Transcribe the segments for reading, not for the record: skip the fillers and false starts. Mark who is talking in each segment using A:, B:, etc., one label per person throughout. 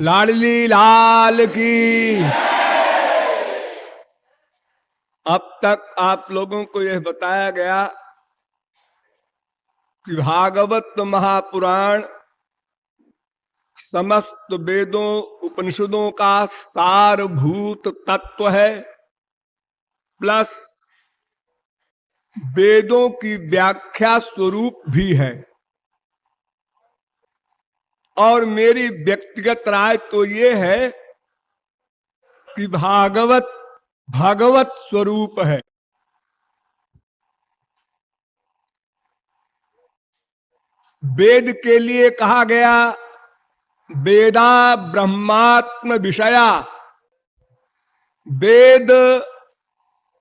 A: लाडली लाल की। अब तक आप लोगों को यह बताया गया कि भागवत महापुराण समस्त वेदों उपनिषदों का सारभूत तत्व है, प्लस वेदों की व्याख्या स्वरूप भी है। और मेरी व्यक्तिगत राय तो ये है कि भागवत भगवत स्वरूप है। वेद के लिए कहा गया वेदा ब्रह्मात्म विषया, वेद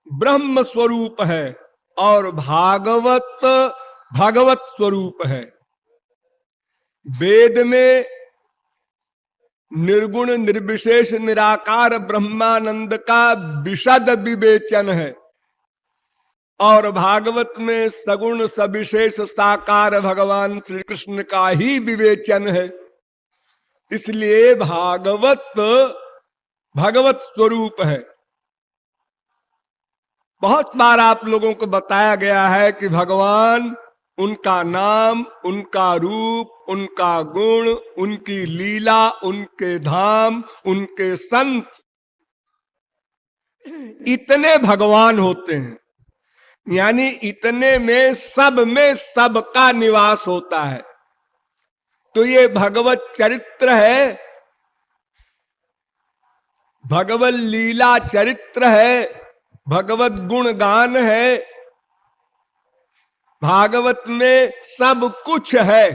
A: ब्रह्म स्वरूप है और भागवत भगवत स्वरूप है। वेद में निर्गुण निर्विशेष निराकार ब्रह्मानंद का विशद विवेचन है और भागवत में सगुण सविशेष साकार भगवान श्री कृष्ण का ही विवेचन है। इसलिए भागवत भगवत स्वरूप है। बहुत बार आप लोगों को बताया गया है कि भगवान, उनका नाम, उनका रूप, उनका गुण, उनकी लीला, उनके धाम, उनके संत, इतने भगवान होते हैं। यानी इतने में सबका निवास होता है। तो ये भगवत चरित्र है, भगवत लीला चरित्र है, भगवत गुणगान है। भागवत में सब कुछ है।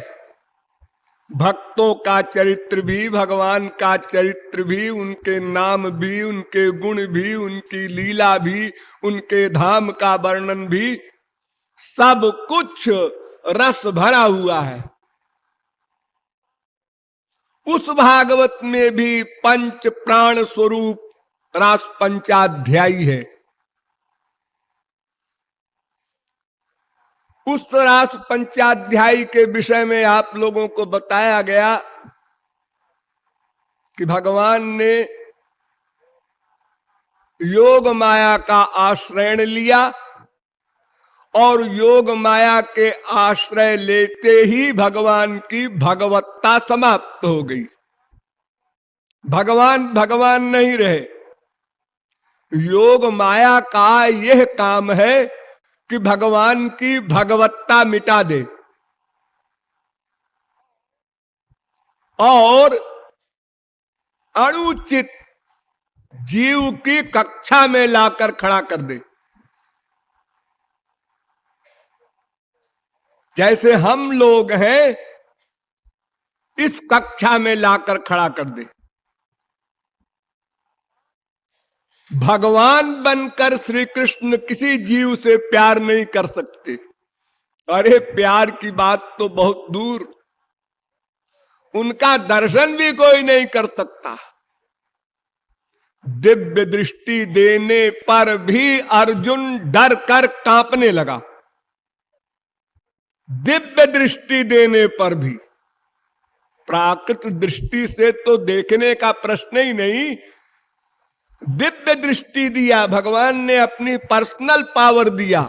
A: भक्तों का चरित्र भी, भगवान का चरित्र भी, उनके नाम भी, उनके गुण भी, उनकी लीला भी, उनके धाम का वर्णन भी, सब कुछ रस भरा हुआ है। उस भागवत में भी पंच प्राण स्वरूप रास पंचाध्यायी है। उस रास पंचाध्यायी के विषय में आप लोगों को बताया गया कि भगवान ने योग माया का आश्रय लिया और योग माया के आश्रय लेते ही भगवान की भगवत्ता समाप्त हो गई। भगवान भगवान नहीं रहे। योग माया का यह काम है कि भगवान की भगवत्ता मिटा दे और अनुचित जीव की कक्षा में लाकर खड़ा कर दे। जैसे हम लोग हैं, इस कक्षा में लाकर खड़ा कर दे। भगवान बनकर श्री कृष्ण किसी जीव से प्यार नहीं कर सकते। अरे प्यार की बात तो बहुत दूर, उनका दर्शन भी कोई नहीं कर सकता। दिव्य दृष्टि देने पर भी अर्जुन डर कर कांपने लगा। दिव्य दृष्टि देने पर भी, प्राकृत दृष्टि से तो देखने का प्रश्न ही नहीं। दिव्य दृष्टि दिया भगवान ने, अपनी पर्सनल पावर दिया,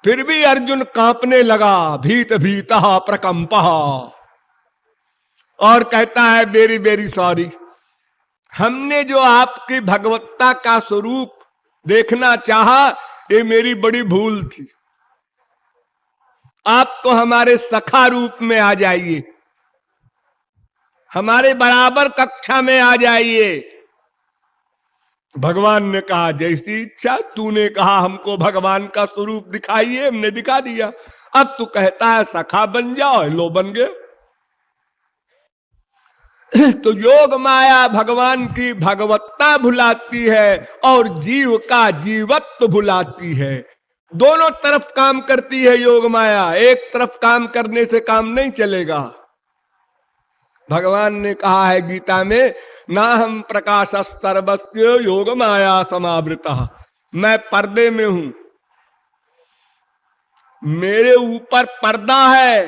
A: फिर भी अर्जुन कांपने लगा। भीत भीता प्रकंपा, और कहता है वेरी वेरी सॉरी, हमने जो आपकी भगवत्ता का स्वरूप देखना चाहा, ये मेरी बड़ी भूल थी। आप तो हमारे सखा रूप में आ जाइए, हमारे बराबर कक्षा में आ जाइए। भगवान ने कहा जैसी इच्छा, तूने कहा हमको भगवान का स्वरूप दिखाइए, हमने दिखा दिया। अब तू कहता है सखा बन जाओ, लो बन गए। तो योग माया भगवान की भगवत्ता भुलाती है और जीव का जीवत्व भुलाती है। दोनों तरफ काम करती है योग माया, एक तरफ काम करने से काम नहीं चलेगा। भगवान ने कहा है गीता में, ना हम प्रकाश सर्वस्य योग माया समावृता, मैं पर्दे में हूं, मेरे ऊपर पर्दा है।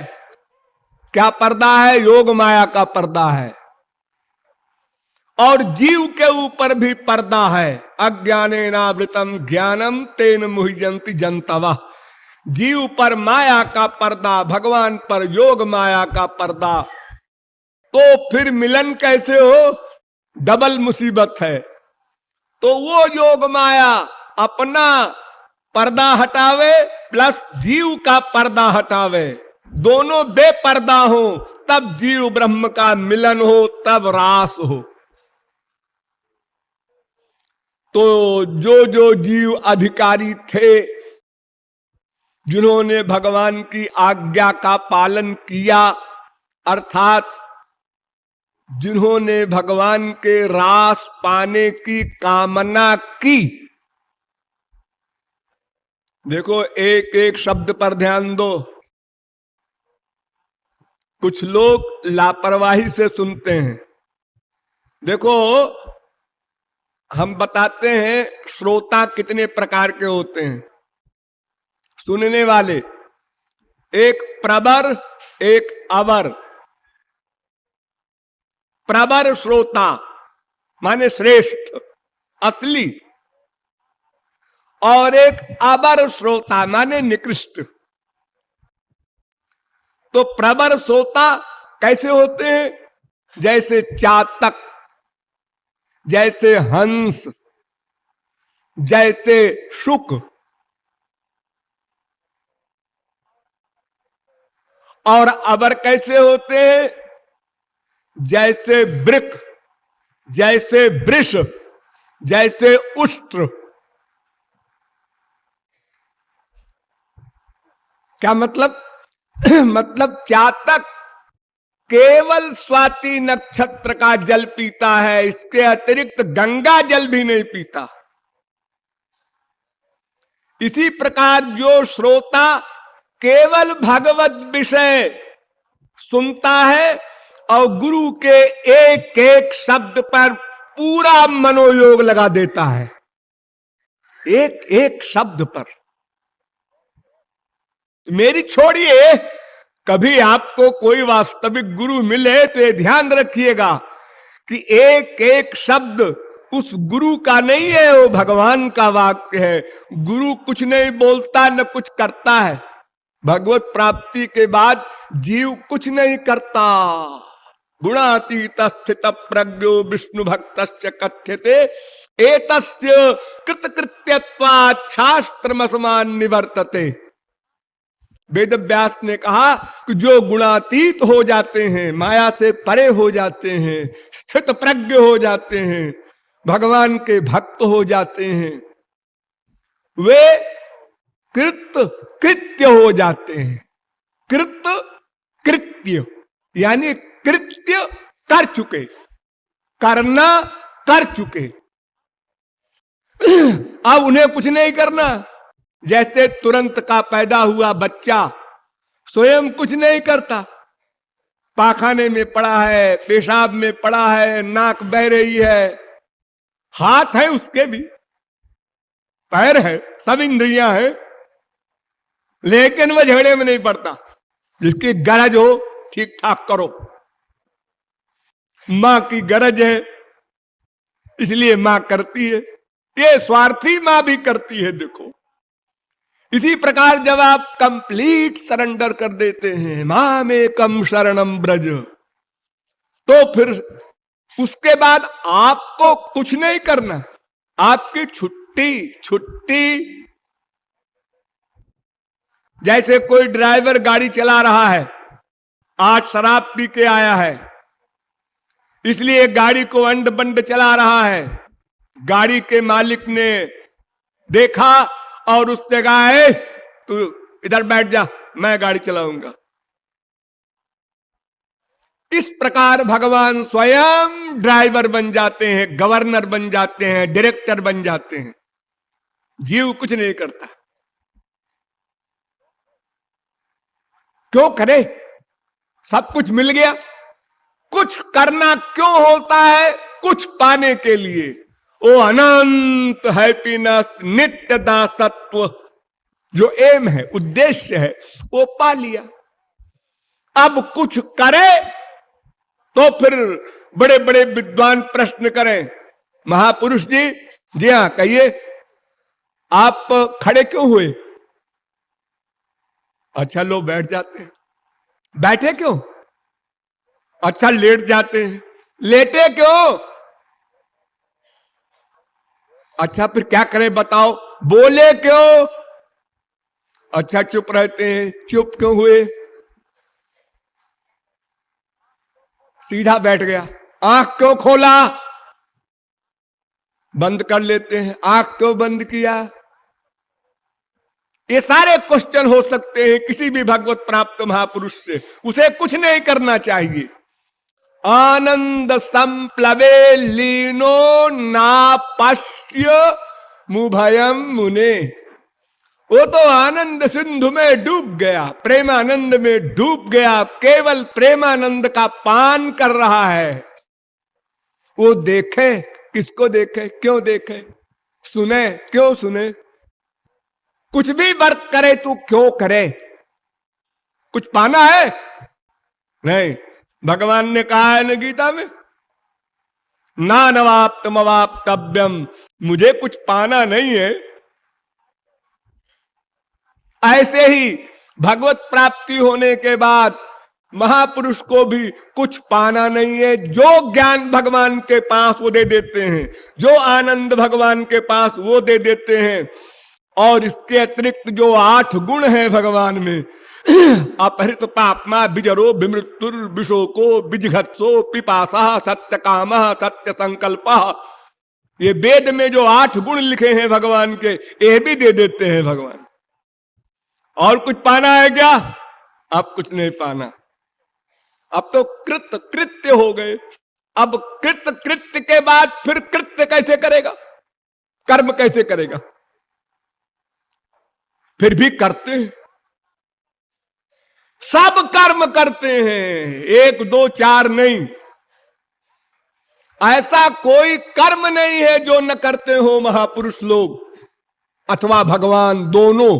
A: क्या पर्दा है? योग माया का पर्दा है। और जीव के ऊपर भी पर्दा है। अज्ञानेनावृतम ज्ञानम तेन मुह्यन्ति जन्तवः। जीव पर माया का पर्दा, भगवान पर योग माया का पर्दा। तो फिर मिलन कैसे हो? डबल मुसीबत है। तो वो योग माया अपना पर्दा हटावे प्लस जीव का पर्दा हटावे, दोनों बेपर्दा हो, तब जीव ब्रह्म का मिलन हो, तब रास हो। तो जो जो जीव अधिकारी थे, जिन्होंने भगवान की आज्ञा का पालन किया, अर्थात जिन्होंने भगवान के रास पाने की कामना की। देखो, एक एक शब्द पर ध्यान दो। कुछ लोग लापरवाही से सुनते हैं। देखो, हम बताते हैं श्रोता कितने प्रकार के होते हैं, सुनने वाले। एक प्रबर, एक अवर। प्रबर श्रोता माने श्रेष्ठ, असली, और एक अबर श्रोता माने निकृष्ट। तो प्रबर श्रोता कैसे होते हैं? जैसे चातक, जैसे हंस, जैसे शुक। और अबर कैसे होते हैं? जैसे वृक, जैसे वृष, जैसे उष्ट्र। क्या मतलब? मतलब चातक केवल स्वाति नक्षत्र का जल पीता है, इसके अतिरिक्त गंगा जल भी नहीं पीता। इसी प्रकार जो श्रोता केवल भगवत विषय सुनता है और गुरु के एक एक शब्द पर पूरा मनोयोग लगा देता है, एक एक शब्द पर। मेरी छोड़िए, कभी आपको कोई वास्तविक गुरु मिले तो ये ध्यान रखिएगा कि एक एक शब्द उस गुरु का नहीं है, वो भगवान का वाक्य है। गुरु कुछ नहीं बोलता, न कुछ करता है। भगवत प्राप्ति के बाद जीव कुछ नहीं करता। गुणातीत स्थित प्रज्ञो विष्णु भक्तश्च कथ्यते एतस्य कृतकृत्यत्वात् शास्त्रमसमान निवर्तते। वेद व्यास ने कहा कि जो गुणातीत हो जाते हैं, माया से परे हो जाते हैं, स्थित प्रज्ञ हो जाते हैं, भगवान के भक्त हो जाते हैं, वे कृत कृत्य हो जाते हैं। कृत कृत्य यानी कृत्य कर चुके, करना कर चुके। अब उन्हें कुछ नहीं करना। जैसे तुरंत का पैदा हुआ बच्चा स्वयं कुछ नहीं करता, पाखाने में पड़ा है, पेशाब में पड़ा है, नाक बह रही है, हाथ है उसके भी, पैर है, सब इंद्रियां हैं, लेकिन वह झगड़े में नहीं पड़ता। जिसकी गरज हो ठीक ठाक करो। मां की गरज है इसलिए मां करती है, ये स्वार्थी मां भी करती है। देखो, इसी प्रकार जब आप कंप्लीट सरेंडर कर देते हैं, मां में कम शरणम ब्रज, तो फिर उसके बाद आपको कुछ नहीं करना, आपकी छुट्टी छुट्टी। जैसे कोई ड्राइवर गाड़ी चला रहा है, आज शराब पी के आया है, इसलिए गाड़ी को अंड बंड चला रहा है। गाड़ी के मालिक ने देखा और उससे कहा, है तू इधर बैठ जा, मैं गाड़ी चलाऊंगा। इस प्रकार भगवान स्वयं ड्राइवर बन जाते हैं, गवर्नर बन जाते हैं, डायरेक्टर बन जाते हैं। जीव कुछ नहीं करता। क्यों करे? सब कुछ मिल गया। कुछ करना क्यों होता है? कुछ पाने के लिए। वो अनंत हैप्पीनेस, नित्य दासत्व, जो एम है, उद्देश्य है, वो पा लिया। अब कुछ करे तो फिर बड़े बड़े विद्वान प्रश्न करें, महापुरुष जी, जी हाँ कहिए, आप खड़े क्यों हुए? अच्छा, लोग बैठ जाते हैं। बैठे क्यों? अच्छा, लेट जाते हैं। लेटे क्यों? अच्छा, फिर क्या करें बताओ? बोले क्यों? अच्छा, चुप रहते हैं। चुप क्यों हुए? सीधा बैठ गया। आंख क्यों खोला? बंद कर लेते हैं। आंख क्यों बंद किया? ये सारे क्वेश्चन हो सकते हैं किसी भी भगवत प्राप्त महापुरुष से। उसे कुछ नहीं करना चाहिए। आनंद संप्लवे लीनो नापश्य मुभयम मुने। वो तो आनंद सिंधु में डूब गया, प्रेमानंद में डूब गया, केवल प्रेमानंद का पान कर रहा है। वो देखे, किसको देखे, क्यों देखे, सुने, क्यों सुने? कुछ भी वर्क करे तू क्यों करे? कुछ पाना है? नहीं। भगवान ने कहा है ना गीता में, ना नवाप्तम अवाप्तव्यम, मुझे कुछ पाना नहीं है। ऐसे ही भगवत प्राप्ति होने के बाद महापुरुष को भी कुछ पाना नहीं है। जो ज्ञान भगवान के पास वो दे देते हैं, जो आनंद भगवान के पास वो दे देते हैं। और इसके अतिरिक्त जो 8 गुण हैं भगवान में, अपहृत पापमा बिजरो विमृत्युर विशोको बिजघत्सो पिपासा सत्य काम सत्य संकल्प, ये वेद में जो 8 गुण लिखे हैं भगवान के, ये भी दे देते हैं भगवान। और कुछ पाना है क्या? अब कुछ नहीं पाना। अब तो कृत कृत्य हो गए। अब कृत कृत्य के बाद फिर कृत्य कैसे करेगा? कर्म कैसे करेगा? फिर भी करते हैं, सब कर्म करते हैं, 1 2 4 नहीं। ऐसा कोई कर्म नहीं है जो न करते हो महापुरुष लोग अथवा भगवान, दोनों।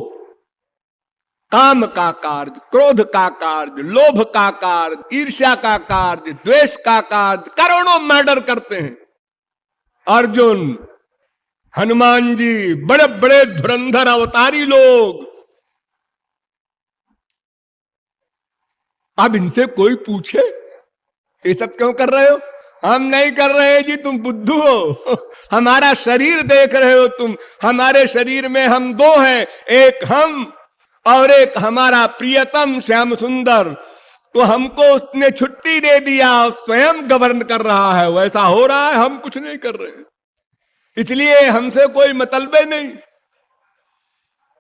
A: काम का कार्य, क्रोध का कार्य, लोभ का कार्य, ईर्ष्या का कार्य, द्वेष का कार्य, करोड़ों मर्डर करते हैं। अर्जुन, हनुमान जी, बड़े बड़े धुरंधर अवतारी लोग। अब इनसे कोई पूछे ये सब क्यों कर रहे हो? हम नहीं कर रहे जी, तुम बुद्धू हो। हमारा शरीर देख रहे हो तुम। हमारे शरीर में हम 2 हैं, एक हम और एक हमारा प्रियतम श्याम सुंदर। तो हमको उसने छुट्टी दे दिया, स्वयं गवर्न कर रहा है। वैसा हो रहा है, हम कुछ नहीं कर रहे, इसलिए हमसे कोई मतलब नहीं।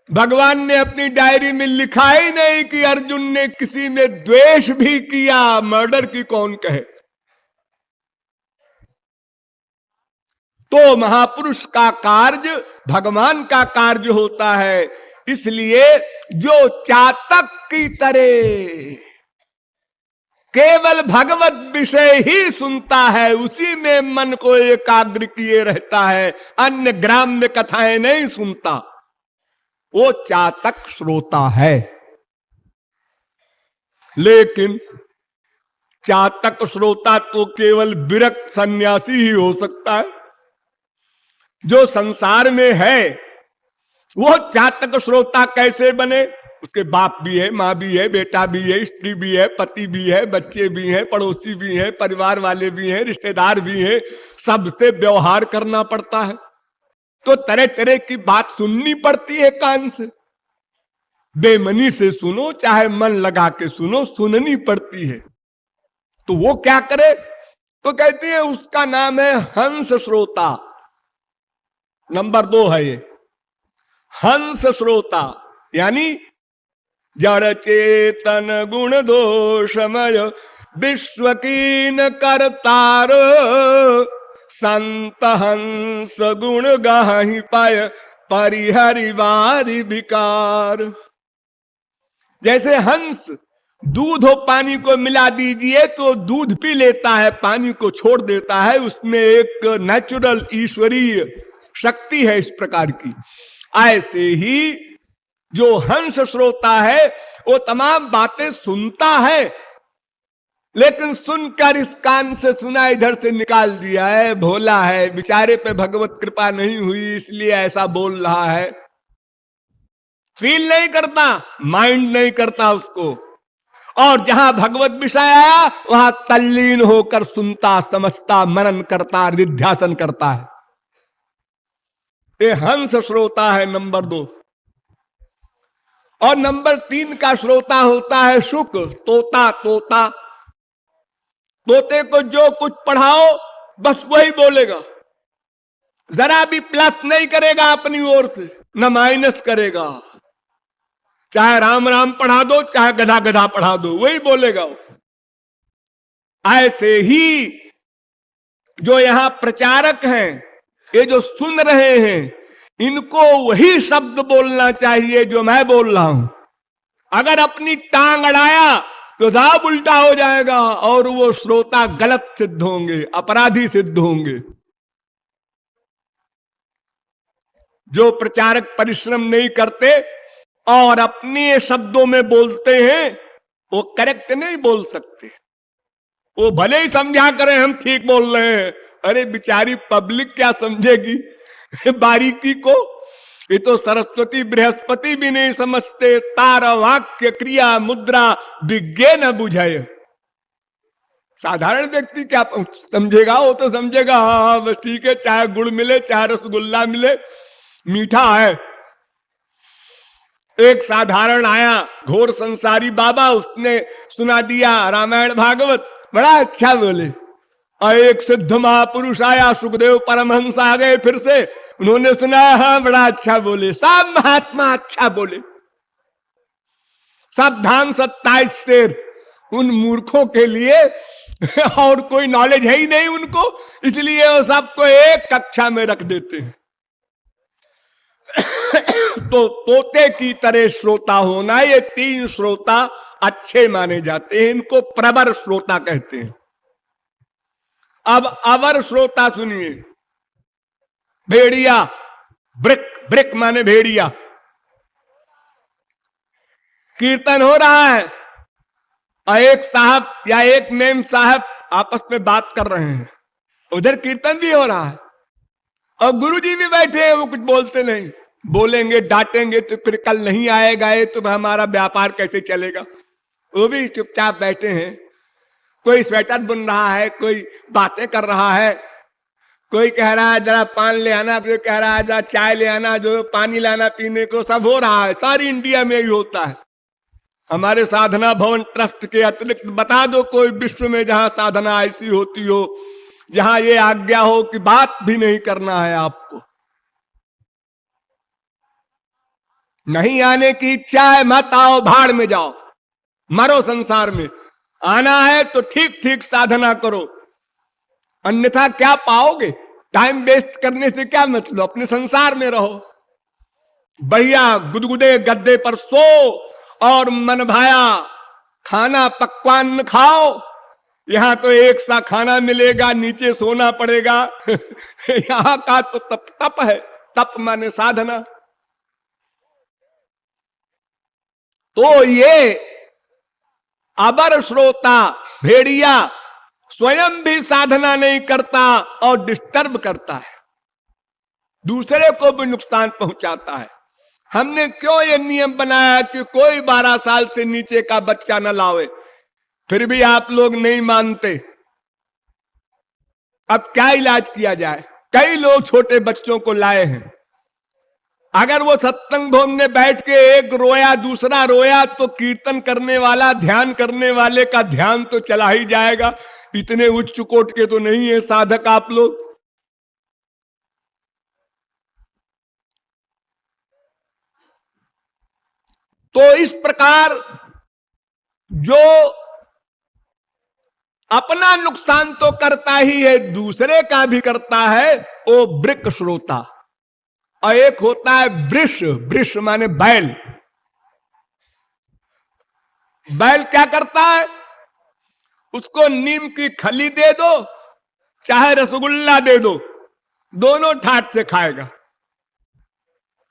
A: भगवान ने अपनी डायरी में लिखा ही नहीं कि अर्जुन ने किसी में द्वेष भी किया। मर्डर की कौन कहे? तो महापुरुष का कार्य भगवान का कार्य होता है। इसलिए जो चातक की तरह केवल भगवत विषय ही सुनता है, उसी में मन को एकाग्र किए रहता है, अन्य ग्राम्य कथाएं नहीं सुनता, वो चातक श्रोता है। लेकिन चातक श्रोता तो केवल विरक्त सन्यासी ही हो सकता है। जो संसार में है वो चातक श्रोता कैसे बने? उसके बाप भी है, माँ भी है, बेटा भी है, स्त्री भी है, पति भी है, बच्चे भी हैं, पड़ोसी भी हैं, परिवार वाले भी हैं, रिश्तेदार भी हैं, सबसे व्यवहार करना पड़ता है। तो तरह तरह की बात सुननी पड़ती है कान से। बेमनी से सुनो चाहे मन लगा के सुनो, सुननी पड़ती है। तो वो क्या करे? तो कहते हैं उसका नाम है हंस श्रोता। नंबर 2 है ये हंस श्रोता, यानी जड़ चेतन गुण दोषमय विश्वकीन करतार संत हंस गुण गाहि पाय परिहरिवारि विकार। जैसे हंस दूध और पानी को मिला दीजिए तो दूध पी लेता है, पानी को छोड़ देता है। उसमें एक नेचुरल ईश्वरीय शक्ति है इस प्रकार की। ऐसे ही जो हंस श्रोता है वो तमाम बातें सुनता है, लेकिन सुनकर इस कान से सुना, इधर से निकाल दिया है, भोला है, बेचारे पे भगवत कृपा नहीं हुई इसलिए ऐसा बोल रहा है। फील नहीं करता, माइंड नहीं करता उसको। और जहां भगवत विषय आया वहां तल्लीन होकर सुनता, समझता, मनन करता, निध्यासन करता है। ये हंस श्रोता है नंबर 2। और नंबर 3 का श्रोता होता है शुक, तोता। तोता, तोते को जो कुछ पढ़ाओ बस वही बोलेगा, जरा भी प्लस नहीं करेगा अपनी ओर से, न माइनस करेगा। चाहे राम राम पढ़ा दो, चाहे गधा गधा पढ़ा दो, वही बोलेगा वो। ऐसे ही जो यहां प्रचारक हैं, ये जो सुन रहे हैं, इनको वही शब्द बोलना चाहिए जो मैं बोल रहा हूं। अगर अपनी टांग अड़ाया तो साहब उल्टा हो जाएगा और वो श्रोता गलत सिद्ध होंगे, अपराधी सिद्ध होंगे। जो प्रचारक परिश्रम नहीं करते और अपने शब्दों में बोलते हैं, वो करेक्ट नहीं बोल सकते। वो भले ही समझा करें हम ठीक बोल रहे हैं, अरे बेचारी पब्लिक क्या समझेगी बारीकी को। ये तो सरस्वती बृहस्पति भी नहीं समझते। तार वाक्य क्रिया मुद्रा विज्ञे न बुझाए। साधारण व्यक्ति क्या समझेगा? वो तो समझेगा हाँ बस ठीक है, चाहे गुड़ मिले चाहे रसगुल्ला मिले, मीठा है। एक साधारण आया घोर संसारी बाबा, उसने सुना दिया रामायण भागवत, बड़ा अच्छा बोले। और एक सिद्ध महापुरुष आया, सुखदेव परमहंस आ गए फिर से, उन्होंने सुनाया हाँ बड़ा अच्छा बोले। सब महात्मा अच्छा बोले, सब धाम 27 शेर उन मूर्खों के लिए और कोई नॉलेज है ही नहीं उनको, इसलिए वो सबको एक कक्षा में रख देते हैं। तो तोते की तरह श्रोता होना, ये 3 श्रोता अच्छे माने जाते हैं, इनको प्रवर श्रोता कहते हैं। अब अवर श्रोता सुनिए। भेड़िया, ब्रिक, ब्रिक माने भेड़िया। कीर्तन हो रहा है और एक साहब या एक मेम साहब आपस में बात कर रहे हैं, उधर कीर्तन भी हो रहा है और गुरुजी भी बैठे हैं, वो कुछ बोलते नहीं। बोलेंगे डांटेंगे तो फिर कल नहीं आएगा ये, तो हमारा व्यापार कैसे चलेगा। वो भी चुपचाप बैठे हैं। कोई स्वेटर बुन रहा है, कोई बातें कर रहा है, कोई कह रहा है जरा पान ले आना, कोई कह रहा है जरा चाय ले आना, जो पानी लाना पीने को, सब हो रहा है। सारी इंडिया में ही होता है। हमारे साधना भवन ट्रस्ट के अतिरिक्त बता दो कोई विश्व में जहां साधना ऐसी होती हो, जहां ये आज्ञा हो कि बात भी नहीं करना है आपको। नहीं आने की इच्छा है, मत आओ, भाड़ में जाओ, मरो संसार में। आना है तो ठीक ठीक साधना करो, अन्यथा क्या पाओगे? टाइम वेस्ट करने से क्या मतलब, अपने संसार में रहो। भैया गुदगुदे गद्दे पर सो और मन भाया खाना पकवान खाओ। यहां तो एक सा खाना मिलेगा, नीचे सोना पड़ेगा। यहां का तो तप तप है, तप माने साधना। तो ये अबर श्रोता भेड़िया स्वयं भी साधना नहीं करता और डिस्टर्ब करता है, दूसरे को भी नुकसान पहुंचाता है। हमने क्यों ये नियम बनाया कि कोई 12 साल से नीचे का बच्चा न लावे, फिर भी आप लोग नहीं मानते। अब क्या इलाज किया जाए? कई लोग छोटे बच्चों को लाए हैं। अगर वो सत्संग भवन में बैठ के एक रोया दूसरा रोया तो कीर्तन करने वाला, ध्यान करने वाले का ध्यान तो चला ही जाएगा। इतने उच्च कोट के तो नहीं है साधक आप लोग। तो इस प्रकार जो अपना नुकसान तो करता ही है, दूसरे का भी करता है, वो वृक श्रोता। और एक होता है वृष। वृष माने बैल। बैल क्या करता है? उसको नीम की खली दे दो चाहे रसगुल्ला दे दो, दोनों ठाट से खाएगा।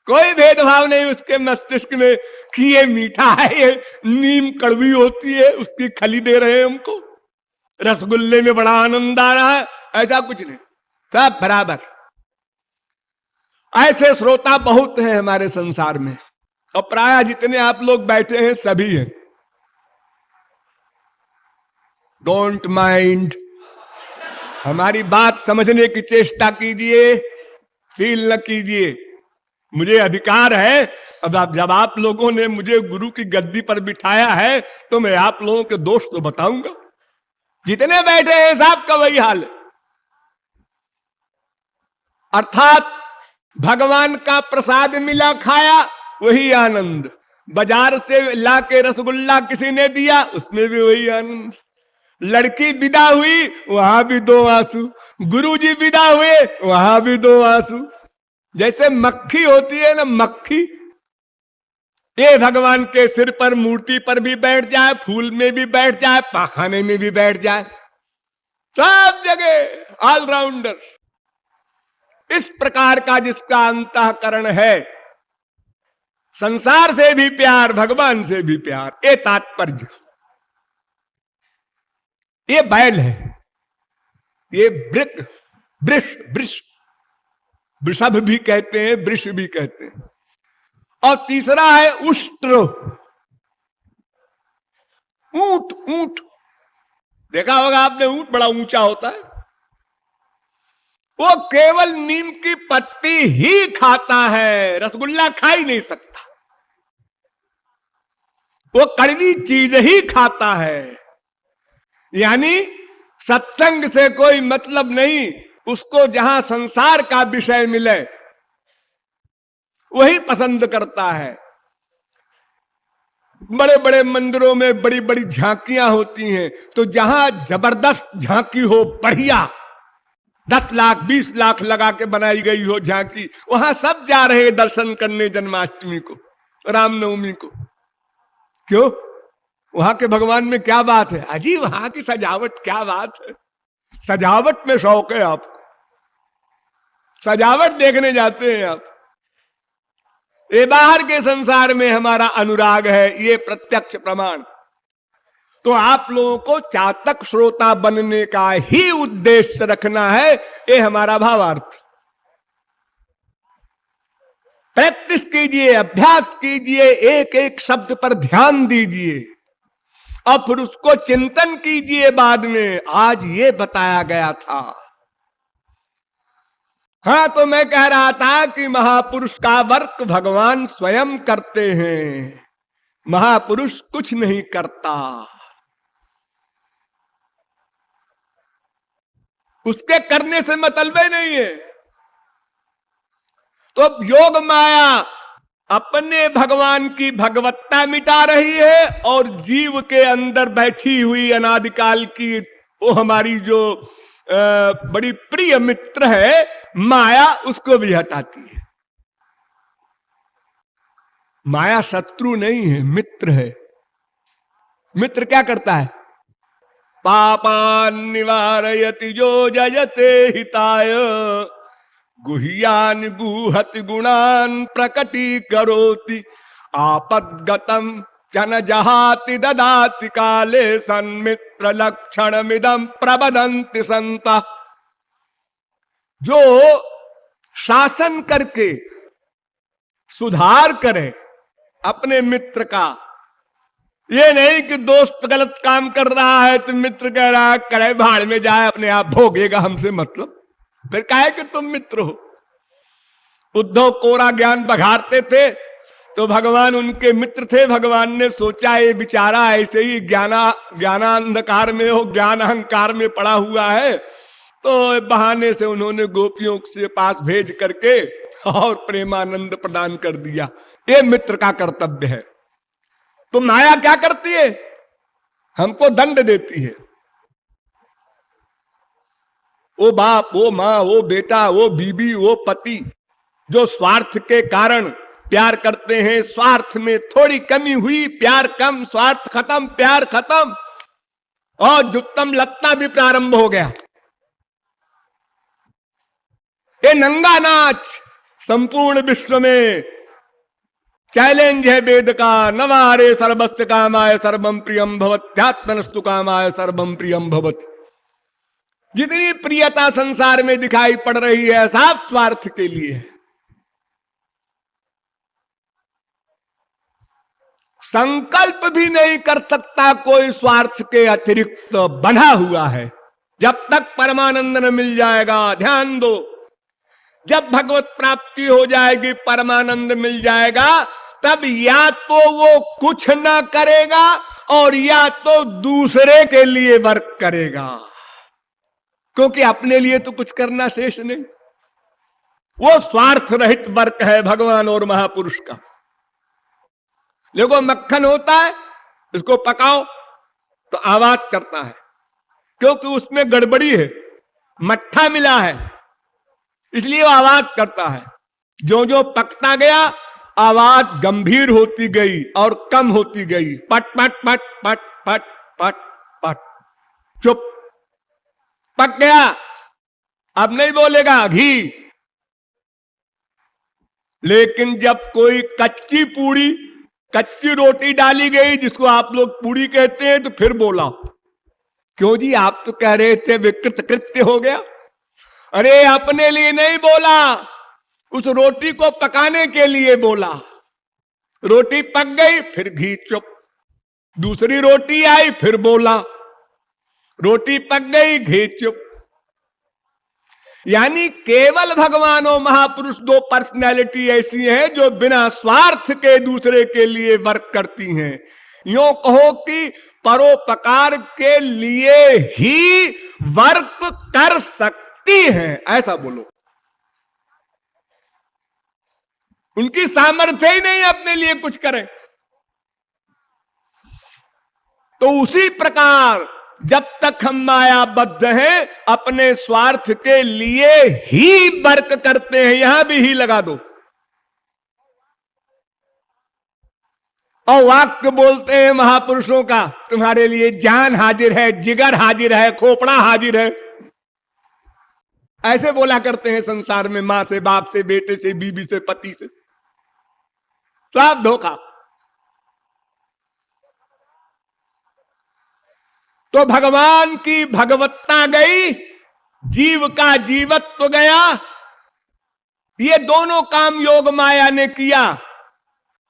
A: कोई भेदभाव नहीं उसके मस्तिष्क में कि ये मीठा है, ये नीम कड़वी होती है, उसकी खली दे रहे हैं हमको। रसगुल्ले में बड़ा आनंद आ रहा है, ऐसा कुछ नहीं, सब बराबर। ऐसे श्रोता बहुत हैं हमारे संसार में, और प्राय जितने आप लोग बैठे हैं सभी हैं। डोंट माइंड, हमारी बात समझने की चेष्टा कीजिए, फील न कीजिए। मुझे अधिकार है, अब जब आप लोगों ने मुझे गुरु की गद्दी पर बिठाया है तो मैं आप लोगों के दोष तो बताऊंगा। जितने बैठे हैं सबका वही हाल है। अर्थात भगवान का प्रसाद मिला, खाया, वही आनंद। बाजार से लाके रसगुल्ला किसी ने दिया, उसमें भी वही आनंद। लड़की विदा हुई, वहां भी दो आंसू। गुरुजी विदा हुए, वहां भी दो आंसू। जैसे मक्खी होती है ना, मक्खी, ये भगवान के सिर पर, मूर्ति पर भी बैठ जाए, फूल में भी बैठ जाए, पाखाने में भी बैठ जाए, सब जगह ऑलराउंडर। इस प्रकार का जिसका अंतःकरण है, संसार से भी प्यार, भगवान से भी प्यार, ये तात्पर्य। ये बैल है, ये वृक, वृष, वृष, वृषभ भी कहते हैं, वृष भी कहते हैं। और तीसरा है उष्ट्र, ऊंट। ऊंट देखा होगा आपने, ऊंट बड़ा ऊंचा होता है। वो केवल नीम की पत्ती ही खाता है, रसगुल्ला खा ही नहीं सकता। वो कड़वी चीज ही खाता है, यानी सत्संग से कोई मतलब नहीं। उसको जहां संसार का विषय मिले वही पसंद करता है। बड़े बड़े मंदिरों में बड़ी बड़ी झांकियां होती हैं, तो जहां जबरदस्त झांकी हो, बढ़िया, 10 लाख 20 लाख लगा के बनाई गई हो झांकी, वहां सब जा रहे हैं दर्शन करने जन्माष्टमी को, रामनवमी को। क्यों? वहां के भगवान में क्या बात है? अजी वहां की सजावट क्या बात है। सजावट में शौक है आपको, सजावट देखने जाते हैं आप। ये बाहर के संसार में हमारा अनुराग है, ये प्रत्यक्ष प्रमाण। तो आप लोगों को चातक श्रोता बनने का ही उद्देश्य रखना है, ये हमारा भावार्थ। प्रैक्टिस कीजिए, अभ्यास कीजिए, एक एक शब्द पर ध्यान दीजिए और फिर उसको चिंतन कीजिए बाद में। आज ये बताया गया था। हाँ, तो मैं कह रहा था कि महापुरुष का वर्क भगवान स्वयं करते हैं, महापुरुष कुछ नहीं करता। उसके करने से मतलब ही नहीं है। तो योग माया अपने भगवान की भगवत्ता मिटा रही है और जीव के अंदर बैठी हुई अनादिकाल की वो हमारी जो बड़ी प्रिय मित्र है माया, उसको भी हटाती है। माया शत्रु नहीं है, मित्र है। मित्र क्या करता है? पापान निवारयति जो जयते हिताय, गुह्यान गुहति गुणान प्रकटी करोति, आपद्गतम जन जहाति ददाति काले, सन्मित्र लक्षण मिदम प्रबदंति संता। जो शासन करके सुधार करे अपने मित्र का, ये नहीं कि दोस्त गलत काम कर रहा है तो मित्र कह रहा है करे भाड़ में जाए, अपने आप भोगेगा, हमसे मतलब। फिर कहे कि तुम मित्र हो। उद्धव कोरा ज्ञान बघारते थे तो भगवान उनके मित्र थे। भगवान ने सोचा ये बेचारा ऐसे ही ज्ञानांधकार में हो, ज्ञान अहंकार में पड़ा हुआ है, तो बहाने से उन्होंने गोपियों से पास भेज करके और प्रेमानंद प्रदान कर दिया। ये मित्र का कर्तव्य है। तो माया क्या करती है? हमको दंड देती है। वो बाप, वो माँ, वो बेटा, वो बीबी, वो पति जो स्वार्थ के कारण प्यार करते हैं, स्वार्थ में थोड़ी कमी हुई, प्यार कम, स्वार्थ खत्म, प्यार खत्म, और जुत्तम लत्ता भी प्रारंभ हो गया। ये नंगा नाच संपूर्ण विश्व में चैलेंज है वेद का, नवारे सर्वस्य कामाय सर्वम प्रियम भवत्यात्मनस्तु कामाय सर्वम प्रियम भवत। जितनी प्रियता संसार में दिखाई पड़ रही है सब स्वार्थ के लिए है। संकल्प भी नहीं कर सकता कोई स्वार्थ के अतिरिक्त बना हुआ है। जब तक परमानंद न मिल जाएगा, ध्यान दो, जब भगवत प्राप्ति हो जाएगी, परमानंद मिल जाएगा, तब या तो वो कुछ ना करेगा और या तो दूसरे के लिए वर्क करेगा, क्योंकि अपने लिए तो कुछ करना शेष नहीं। वो स्वार्थ रहित वर्क है भगवान और महापुरुष का। देखो मक्खन होता है, इसको पकाओ तो आवाज करता है, क्योंकि उसमें गड़बड़ी है, मट्ठा मिला है, इसलिए वो आवाज करता है। जो जो पकता गया आवाज गंभीर होती गई और कम होती गई, पट पट पट पट पट पट पट, चुप, पक गया, अब नहीं बोलेगा घी। लेकिन जब कोई कच्ची पूड़ी, कच्ची रोटी डाली गई, जिसको आप लोग पूड़ी कहते हैं, तो फिर बोला, क्यों जी आप तो कह रहे थे विकृत कृत्य हो गया। अरे अपने लिए नहीं बोला, उस रोटी को पकाने के लिए बोला। रोटी पक गई, फिर घी, चुप। दूसरी रोटी आई, फिर बोला, रोटी पक गई, घी, चुप। यानी केवल भगवान और महापुरुष दो पर्सनैलिटी ऐसी हैं जो बिना स्वार्थ के दूसरे के लिए वर्क करती हैं। यूं कहो कि परोपकार के लिए ही वर्क कर सकती हैं, ऐसा बोलो। उनकी सामर्थ्य ही नहीं अपने लिए कुछ करें। तो उसी प्रकार जब तक हम मायाबद्ध हैं, अपने स्वार्थ के लिए ही वर्क करते हैं। यहां भी ही लगा दो। और वाक्य बोलते हैं महापुरुषों का, तुम्हारे लिए जान हाजिर है, जिगर हाजिर है, खोपड़ा हाजिर है। ऐसे बोला करते हैं संसार में, मां से, बाप से, बेटे से, बीवी से, पति से। सब धोखा। तो भगवान की भगवत्ता गई, जीव का जीवत्व गया। ये दोनों काम योग माया ने किया,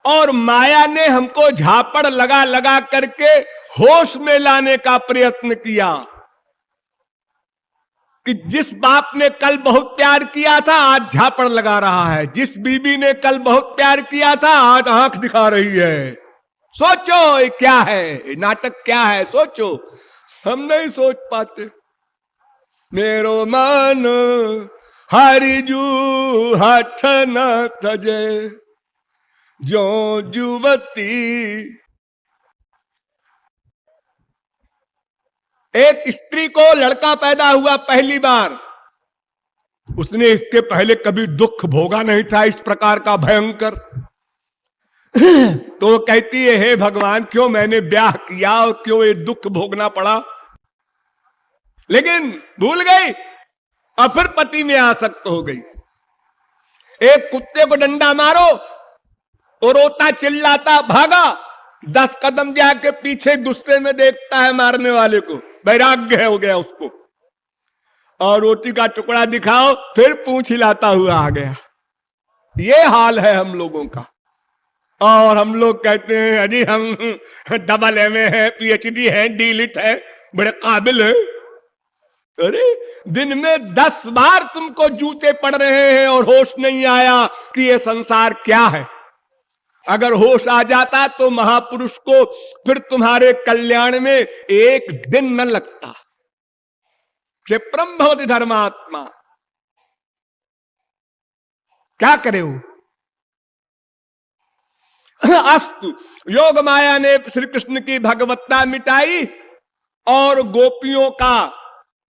A: और माया ने हमको झापड़ लगा लगा करके होश में लाने का प्रयत्न किया कि जिस बाप ने कल बहुत प्यार किया था आज झापड़ लगा रहा है, जिस बीबी ने कल बहुत प्यार किया था आज आंख दिखा रही है। सोचो ये क्या है, नाटक क्या है, सोचो। हम नहीं सोच पाते। मेरो मन हरिजू हठ न तजे, जो युवती। एक स्त्री को लड़का पैदा हुआ पहली बार, उसने इसके पहले कभी दुख भोगा नहीं था इस प्रकार का भयंकर। तो वो कहती है, हे भगवान क्यों मैंने ब्याह किया और क्यों ये दुख भोगना पड़ा। लेकिन भूल गई और फिर पति में आसक्त हो गई। एक कुत्ते को डंडा मारो, वो रोता चिल्लाता भागा, 10 कदम जाके पीछे गुस्से में देखता है मारने वाले को, वैराग्य हो गया उसको। और रोटी का टुकड़ा दिखाओ, फिर पूंछ हिलाता हुआ आ गया। ये हाल है हम लोगों का। और हम लोग कहते हैं अजी हम डबल MA है, PhD है, D.Litt है, बड़े काबिल है। अरे दिन में 10 बार तुमको जूते पड़ रहे हैं और होश नहीं आया कि ये संसार क्या है। अगर होश आ जाता तो महापुरुष को फिर तुम्हारे कल्याण में एक दिन न लगता। क्षिप्रम भवति धर्मात्मा। क्या करे वो। अस्तु, योग माया ने श्री कृष्ण की भगवत्ता मिटाई और गोपियों का,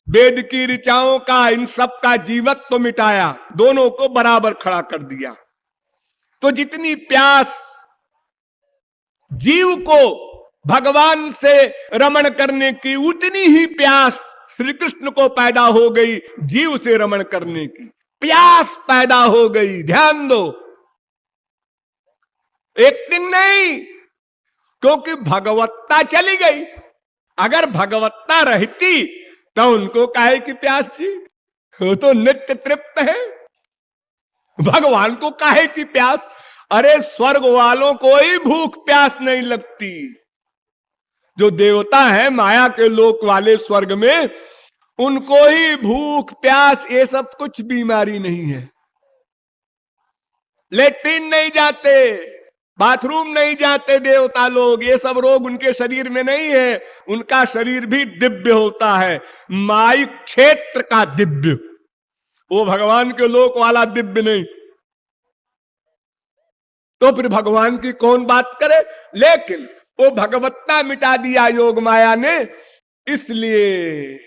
A: वेद की ऋचाओं का, इन सब का जीवत्व तो मिटाया, दोनों को बराबर खड़ा कर दिया। तो जितनी प्यास जीव को भगवान से रमण करने की, उतनी ही प्यास श्री कृष्ण को पैदा हो गई जीव से रमण करने की। प्यास पैदा हो गई। ध्यान दो, एक्टिंग नहीं, क्योंकि भगवत्ता चली गई। अगर भगवत्ता रहती तो उनको काहे की प्यास थी, वो तो नित्य तृप्त है। भगवान को काहे की प्यास? अरे स्वर्ग वालों को ही भूख प्यास नहीं लगती। जो देवता है माया के लोक वाले स्वर्ग में, उनको ही भूख प्यास ये सब कुछ बीमारी नहीं है। लेट्रिन नहीं जाते, बाथरूम नहीं जाते देवता लोग, ये सब रोग उनके शरीर में नहीं है। उनका शरीर भी दिव्य होता है, माइक क्षेत्र का दिव्य, वो भगवान के लोक वाला दिव्य नहीं। तो फिर भगवान की कौन बात करे? लेकिन वो भगवत्ता मिटा दिया योग माया ने, इसलिए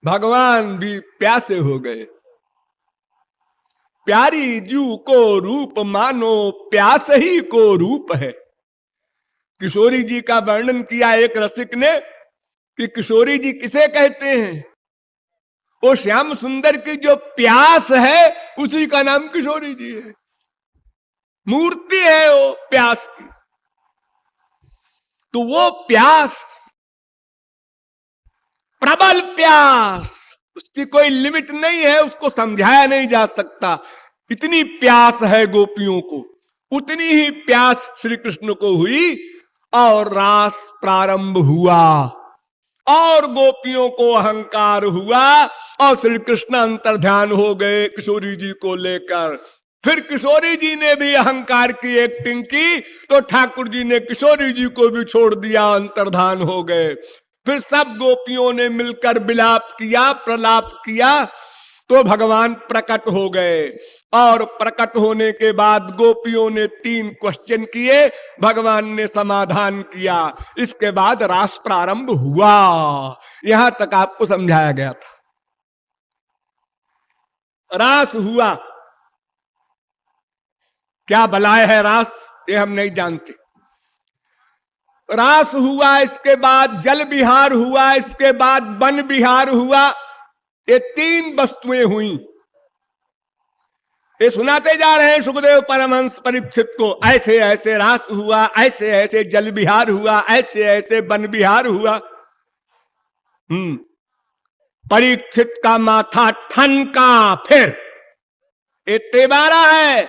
A: भगवान भी प्यासे हो गए। प्यारी जू को रूप मानो, प्यास ही को रूप है। किशोरी जी का वर्णन किया एक रसिक ने कि किशोरी जी किसे कहते हैं? वो श्याम सुंदर की जो प्यास है उसी का नाम किशोरी जी है। मूर्ति है वो प्यास की। तो वो प्यास, प्रबल प्यास, उसकी कोई लिमिट नहीं है, उसको समझाया नहीं जा सकता। इतनी प्यास है गोपियों को, उतनी ही प्यास श्री कृष्ण को हुई और रास प्रारंभ हुआ और गोपियों को अहंकार हुआ और श्री कृष्ण अंतर्ध्यान हो गए किशोरी जी को लेकर। फिर किशोरी जी ने भी अहंकार की एक्टिंग की तो ठाकुर जी ने किशोरी जी को भी छोड़ दिया, अंतर्धान हो गए। फिर सब गोपियों ने मिलकर विलाप किया, प्रलाप किया, तो भगवान प्रकट हो गए। और प्रकट होने के बाद गोपियों ने 3 क्वेश्चन किए, भगवान ने समाधान किया। इसके बाद रास प्रारंभ हुआ। यहां तक आपको समझाया गया था। रास हुआ, क्या बलाय है रास, ये हम नहीं जानते। रास हुआ, इसके बाद जल विहार हुआ, इसके बाद वन विहार हुआ। ये 3 वस्तुएं हुई। ये सुनाते जा रहे हैं सुखदेव परमहंस परीक्षित को, ऐसे ऐसे रास हुआ, ऐसे ऐसे जल विहार हुआ, ऐसे ऐसे वन विहार हुआ। परीक्षित का माथा ठनका। फिर ये 13 है,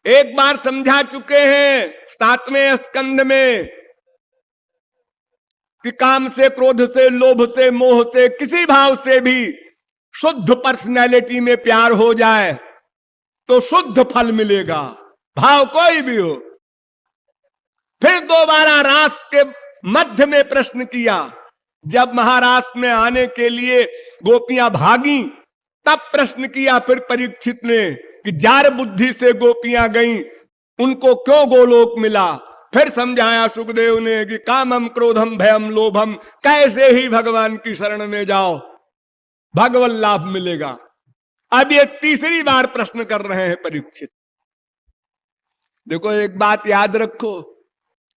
A: एक बार समझा चुके हैं 7वें स्कंध में कि काम से, क्रोध से, लोभ से, मोह से, किसी भाव से भी शुद्ध पर्सनैलिटी में प्यार हो जाए तो शुद्ध फल मिलेगा, भाव कोई भी हो। फिर दोबारा रास के मध्य में प्रश्न किया, जब महारास में आने के लिए गोपियां भागी तब प्रश्न किया फिर परीक्षित ने कि जार बुद्धि से गोपियां गईं, उनको क्यों गोलोक मिला। फिर समझाया सुखदेव ने कि कामम क्रोधम भयम लोभम, कैसे ही भगवान की शरण में जाओ भगवत लाभ मिलेगा। अब ये 3री बार प्रश्न कर रहे हैं परीक्षित। देखो एक बात याद रखो,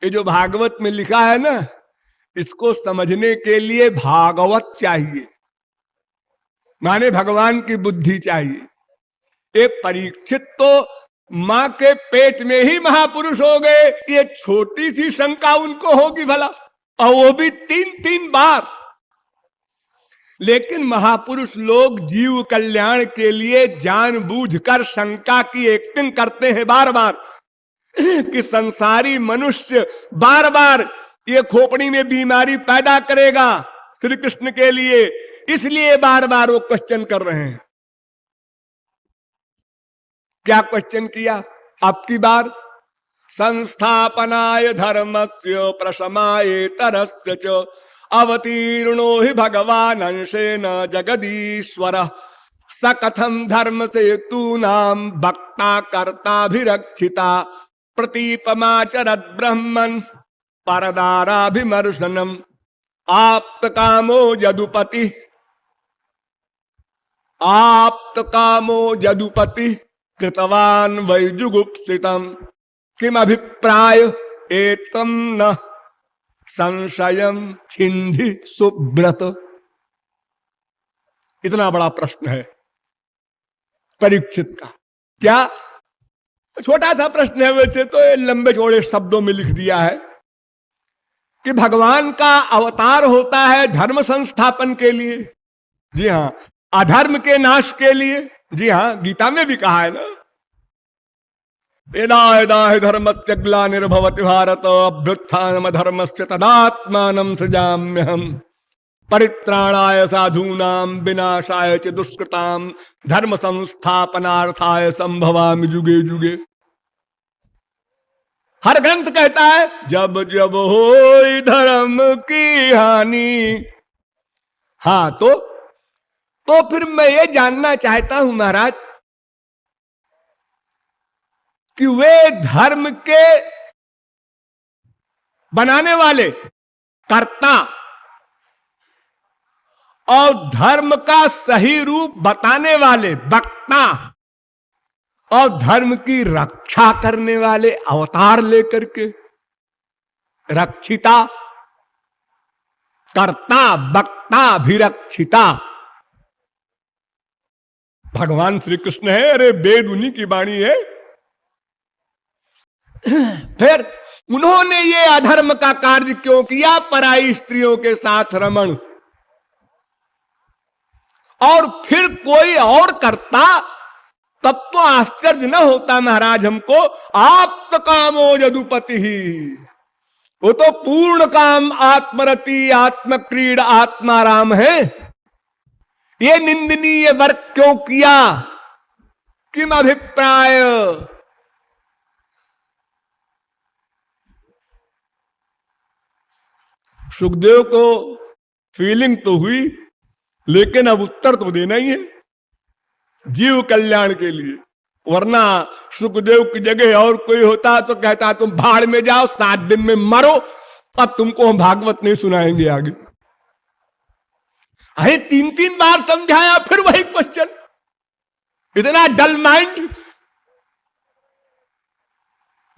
A: ये जो भागवत में लिखा है ना, इसको समझने के लिए भागवत चाहिए, माने भगवान की बुद्धि चाहिए। ये परीक्षित तो मां के पेट में ही महापुरुष हो गए, ये छोटी सी शंका उनको होगी भला, और वो भी 3 बार। लेकिन महापुरुष लोग जीव कल्याण के लिए जानबूझकर शंका की एक्टिंग करते हैं बार बार कि संसारी मनुष्य बार बार ये खोपड़ी में बीमारी पैदा करेगा श्री कृष्ण के लिए, इसलिए बार बार वो क्वेश्चन कर रहे हैं। क्या क्वेश्चन किया अब की बार? संस्थापनाय धर्मस्य प्रशमाय तरस्य च अवतीर्णो हि भगवान अंशेन जगदीश्वर स कथम धर्म से तू नाम भक्ता कर्ताभिरक्षिता प्रतीपमाचरत ब्रह्मन् परदाराभिमर्शनम आप्त कामो यदुपति, आप्त कामो यदुपति कृतवान वैजुगुप्सितम किम अभिप्राय एतम न संशयम छिंधि सुब्रत। इतना बड़ा प्रश्न है परीक्षित का। क्या छोटा सा प्रश्न है वैसे तो, ये लंबे चौड़े शब्दों में लिख दिया है कि भगवान का अवतार होता है धर्म संस्थापन के लिए, जी हाँ, अधर्म के नाश के लिए। जी हाँ, गीता में भी कहा है ना, यदा यदा हि धर्मस्य ग्लानिर्भवति भारत अभ्युत्थानम धर्मस्य तदात्मानं सृजाम्यहम् परित्राणाय साधूनां विनाशाय च दुष्कृतां धर्म संस्थापनार्थाय संभवामि जुगे जुगे। हर ग्रंथ कहता है जब जब होई धर्म की हानि। हाँ, तो फिर मैं ये जानना चाहता हूं महाराज कि वे धर्म के बनाने वाले कर्ता और धर्म का सही रूप बताने वाले वक्ता और धर्म की रक्षा करने वाले अवतार लेकर के, रक्षिता, कर्ता, वक्ता, अभिरक्षिता भगवान श्री कृष्ण है। अरे वेद उन्हीं की वाणी है। फिर उन्होंने ये अधर्म का कार्य क्यों किया? पराई स्त्रियों के साथ रमण। और फिर कोई और करता तब तो आश्चर्य न होता महाराज हमको। आप्त कामो यदुपति ही, वो तो पूर्ण काम आत्मरति, आत्मक्रीड, आत्माराम है। ये निंदनीय वर्ग क्यों किया? किम अभिप्राय? सुखदेव को फीलिंग तो हुई, लेकिन अब उत्तर तो देना ही है जीव कल्याण के लिए। वरना सुखदेव की जगह और कोई होता तो कहता तुम भाड़ में जाओ, 7 दिन में मरो, अब तुमको हम भागवत नहीं सुनाएंगे आगे। अरे 3-3 बार समझाया, फिर वही क्वेश्चन। इतना डल माइंड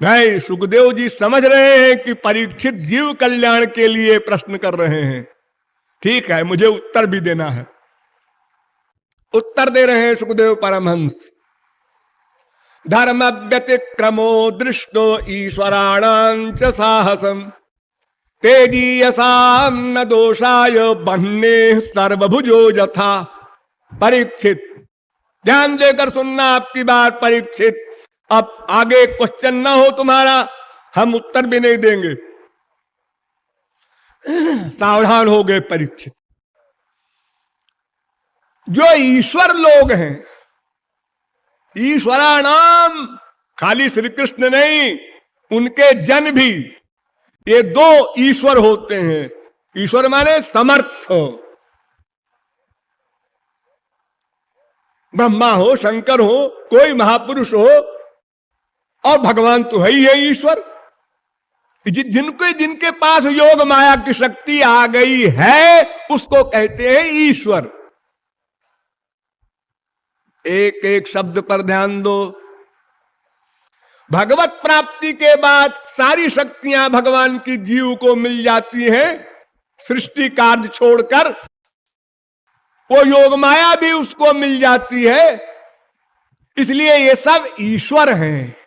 A: नहीं। सुखदेव जी समझ रहे हैं कि परीक्षित जीव कल्याण के लिए प्रश्न कर रहे हैं। ठीक है, मुझे उत्तर भी देना है। उत्तर दे रहे हैं सुखदेव परमहंस। धर्म व्यतिक्रमो दृष्टो ईश्वराणां च साहसम तेजीयसाम न दोषाय बन्ने सर्वभुजो यथा। परीक्षित ध्यान देकर सुनना आपकी बात परीक्षित। अब आगे क्वेश्चन ना हो तुम्हारा, हम उत्तर भी नहीं देंगे। सावधान हो गए परीक्षित। जो ईश्वर लोग हैं, ईश्वराणाम, खाली श्री कृष्ण नहीं, उनके जन भी, ये 2 ईश्वर होते हैं। ईश्वर माने समर्थ, ब्रह्मा हो, शंकर हो, कोई महापुरुष हो, और भगवान तो है ही है ईश्वर। जिनके पास योग माया की शक्ति आ गई है उसको कहते हैं ईश्वर। एक एक शब्द पर ध्यान दो। भगवत प्राप्ति के बाद सारी शक्तियां भगवान की जीव को मिल जाती हैं, सृष्टि कार्य छोड़कर वो योग माया भी उसको मिल जाती है। इसलिए ये सब ईश्वर हैं।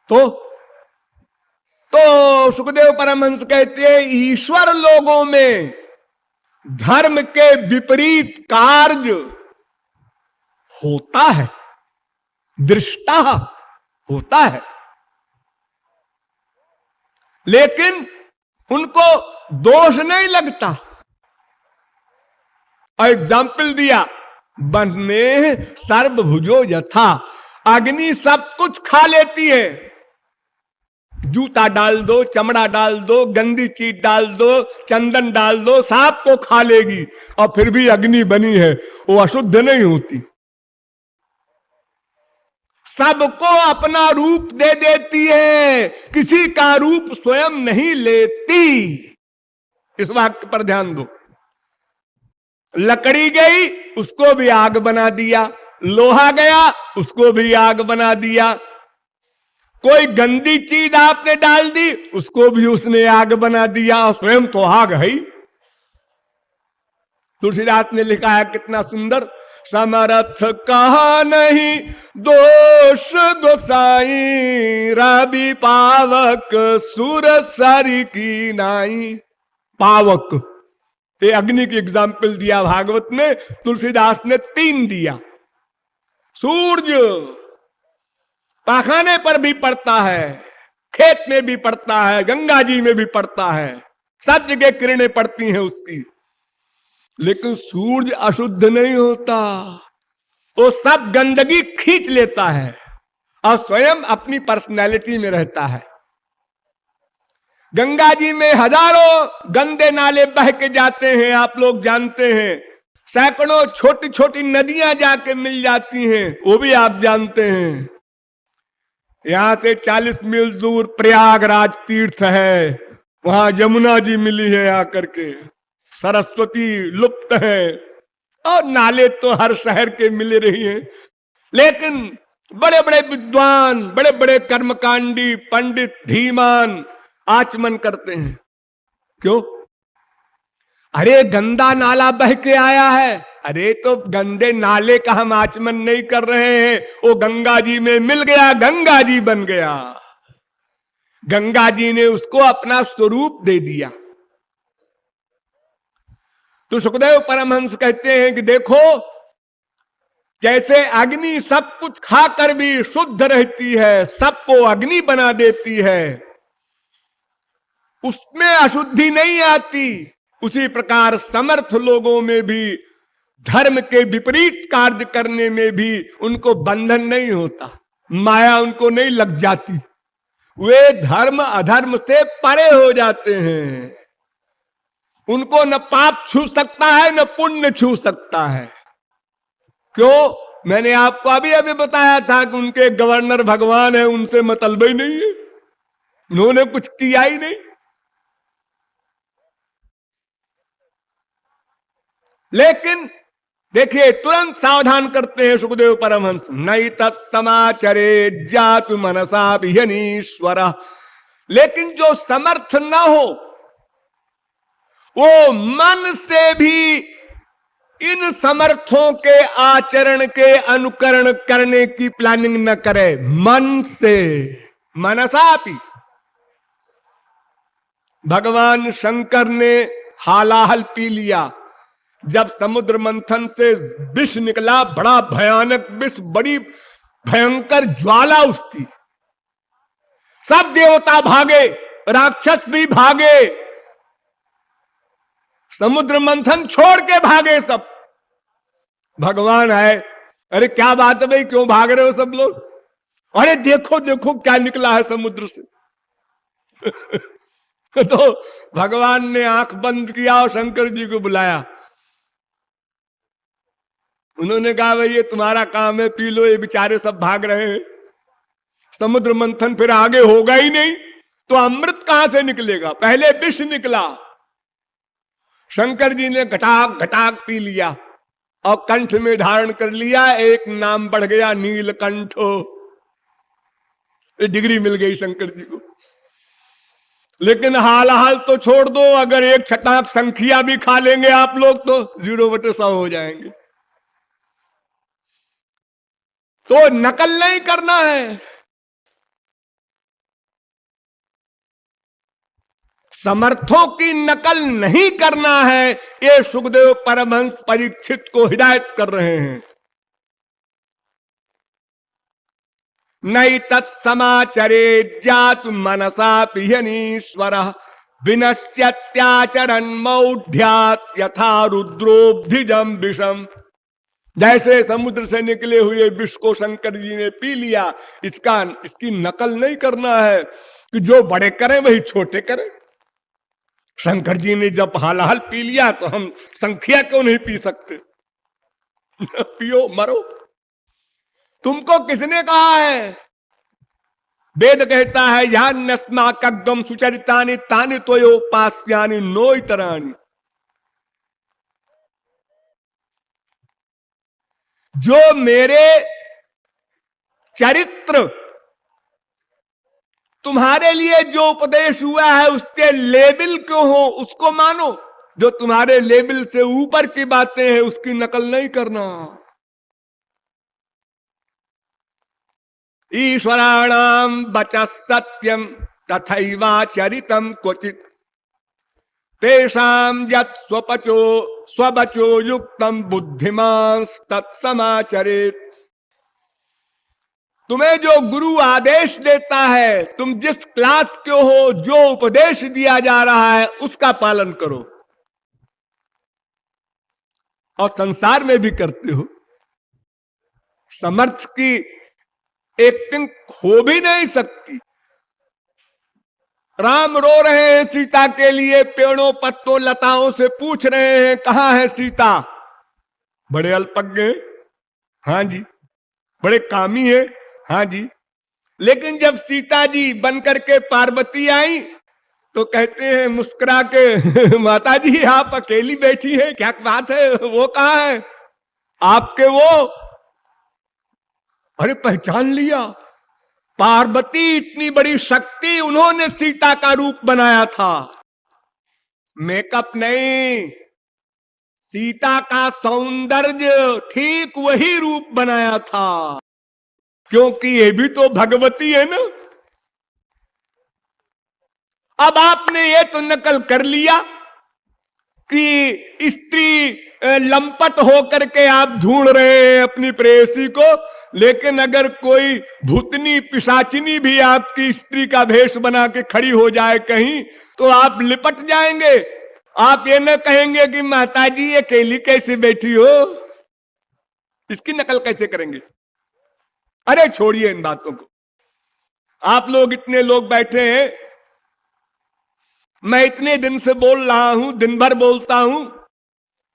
A: तो सुखदेव परमहंस कहते हैं ईश्वर लोगों में धर्म के विपरीत कार्य होता है, दृष्टा होता है, लेकिन उनको दोष नहीं लगता। एग्जाम्पल दिया, बन्ने सर्वभुजो यथा। अग्नि सब कुछ खा लेती है। जूता डाल दो, चमड़ा डाल दो, गंदी चीज डाल दो, चंदन डाल दो, सांप को खा लेगी, और फिर भी अग्नि बनी है, वो अशुद्ध नहीं होती। सबको अपना रूप दे देती है, किसी का रूप स्वयं नहीं लेती। इस वाक्य पर ध्यान दो। लकड़ी गई, उसको भी आग बना दिया। लोहा गया, उसको भी आग बना दिया। कोई गंदी चीज आपने डाल दी, उसको भी उसने आग बना दिया, स्वयं तो आग है। तुलसीदास ने लिखा है कितना सुंदर, समर्थ कहा नहीं दोष गोसाई, रवि पावक सुर सरी की नाई। पावक, ये अग्नि की एग्जाम्पल दिया भागवत में, तुलसीदास ने 3 दिया। सूर्य पाखाने पर भी पड़ता है, खेत में भी पड़ता है, गंगा जी में भी पड़ता है, सब जगह किरणें पड़ती हैं उसकी, लेकिन सूर्य अशुद्ध नहीं होता, वो सब गंदगी खींच लेता है और स्वयं अपनी पर्सनैलिटी में रहता है। गंगा जी में हजारों गंदे नाले बह के जाते हैं, आप लोग जानते हैं, सैकड़ों छोटी छोटी नदियां जाके मिल जाती हैं, वो भी आप जानते हैं। यहां से 40 मील दूर प्रयागराज तीर्थ है, वहां यमुना जी मिली है आकर के, सरस्वती लुप्त है, और नाले तो हर शहर के मिल रही हैं। लेकिन बड़े बड़े विद्वान, बड़े बड़े कर्मकांडी पंडित धीमान आचमन करते हैं। क्यों? अरे गंदा नाला बह के आया है, अरे तो गंदे नाले का हम आचमन नहीं कर रहे हैं, वो गंगा जी में मिल गया, गंगा जी बन गया, गंगा जी ने उसको अपना स्वरूप दे दिया। तो सुखदेव परमहंस कहते हैं कि देखो, जैसे अग्नि सब कुछ खाकर भी शुद्ध रहती है, सबको अग्नि बना देती है, उसमें अशुद्धि नहीं आती, उसी प्रकार समर्थ लोगों में भी धर्म के विपरीत कार्य करने में भी उनको बंधन नहीं होता, माया उनको नहीं लग जाती, वे धर्म अधर्म से परे हो जाते हैं। उनको न पाप छू सकता है न पुण्य छू सकता है। क्यों? मैंने आपको अभी अभी बताया था कि उनके गवर्नर भगवान है, उनसे मतलब ही नहीं है, उन्होंने कुछ किया ही नहीं। लेकिन देखिए, तुरंत सावधान करते हैं सुखदेव परमहंस, नहीं तत्समाचरे जातु मनसा भिहनीश्वर। लेकिन जो समर्थ न हो, वो मन से भी इन समर्थों के आचरण के अनुकरण करने की प्लानिंग न करे। मन से, मनसापि। भगवान शंकर ने हालाहल पी लिया, जब समुद्र मंथन से विष निकला, बड़ा भयानक विष, बड़ी भयंकर ज्वाला उसकी, सब देवता भागे, राक्षस भी भागे, समुद्र मंथन छोड़ के भागे सब। भगवान आए, अरे क्या बात है भाई, क्यों भाग रहे हो सब लोग? अरे देखो देखो क्या निकला है समुद्र से। तो भगवान ने आंख बंद किया और शंकर जी को बुलाया। उन्होंने कहा भाई ये तुम्हारा काम है, पी लो, ये बेचारे सब भाग रहे हैं, समुद्र मंथन फिर आगे होगा ही नहीं, तो अमृत कहां से निकलेगा? पहले विष निकला। शंकर जी ने घटाक घटाक पी लिया और कंठ में धारण कर लिया, एक नाम बढ़ गया नीलकंठो, डिग्री मिल गई शंकर जी को। लेकिन हाल हाल तो छोड़ दो, अगर एक छटाक संख्या भी खा लेंगे आप लोग तो 0/100 हो जाएंगे। तो नकल नहीं करना है, समर्थों की नकल नहीं करना है, ये सुखदेव परमहंस परीक्षित को हिदायत कर रहे हैं। नई तत्समाचरे जात मनसा पिहनीश्वर, विनश्यत्याचरण मौढ़्यात यथा रुद्रोब्धिजम विषम। जैसे समुद्र से निकले हुए विष को शंकर जी ने पी लिया, इसकी नकल नहीं करना है कि जो बड़े करें वही छोटे करें। शंकर जी ने जब हालाहल पी लिया तो हम संख्या क्यों नहीं पी सकते? पियो मरो। तुमको किसने कहा है? वेद कहता है यान्यस्माकग्गम सुचरितानि तानि त्वयोपास्यानि नो इतराणि। जो मेरे चरित्र तुम्हारे लिए जो उपदेश हुआ है उसके लेवल क्यों हो, उसको मानो। जो तुम्हारे लेवल से ऊपर की बातें हैं उसकी नकल नहीं करना। ईश्वराणाम वचः सत्यम तथैवाचरितम क्वचित तेषां यत् स्वपचो युक्तम बुद्धिमान् तत्समाचरेत्। तुम्हें जो गुरु आदेश देता है, तुम जिस क्लास के हो, जो उपदेश दिया जा रहा है, उसका पालन करो। और संसार में भी करते हो। समर्थ की एक्टिंग हो भी नहीं सकती। राम रो रहे हैं सीता के लिए, पेड़ों पत्तों लताओं से पूछ रहे हैं कहां है सीता। बड़े अल्पज्ञ हैं, हाँ जी। बड़े कामी है, हाँ जी। लेकिन जब सीता जी बनकर के पार्वती आई तो कहते हैं मुस्कुरा के माता जी आप अकेली बैठी है, क्या बात है, वो कहां है आपके वो। अरे पहचान लिया, पार्वती इतनी बड़ी शक्ति, उन्होंने सीता का रूप बनाया था, मेकअप नहीं, सीता का सौंदर्य ठीक वही रूप बनाया था, क्योंकि ये भी तो भगवती है ना। अब आपने ये तो नकल कर लिया कि स्त्री लंपट होकर के आप ढूंढ रहे हैं अपनी प्रेयसी को, लेकिन अगर कोई भूतनी पिशाचिनी भी आपकी स्त्री का भेष बना के खड़ी हो जाए कहीं, तो आप लिपट जाएंगे। आप ये न कहेंगे कि माता जी अकेली कैसे बैठी हो, इसकी नकल कैसे करेंगे। अरे छोड़िए इन बातों को। आप लोग इतने लोग बैठे हैं, मैं इतने दिन से बोल रहा हूं, दिन भर बोलता हूं,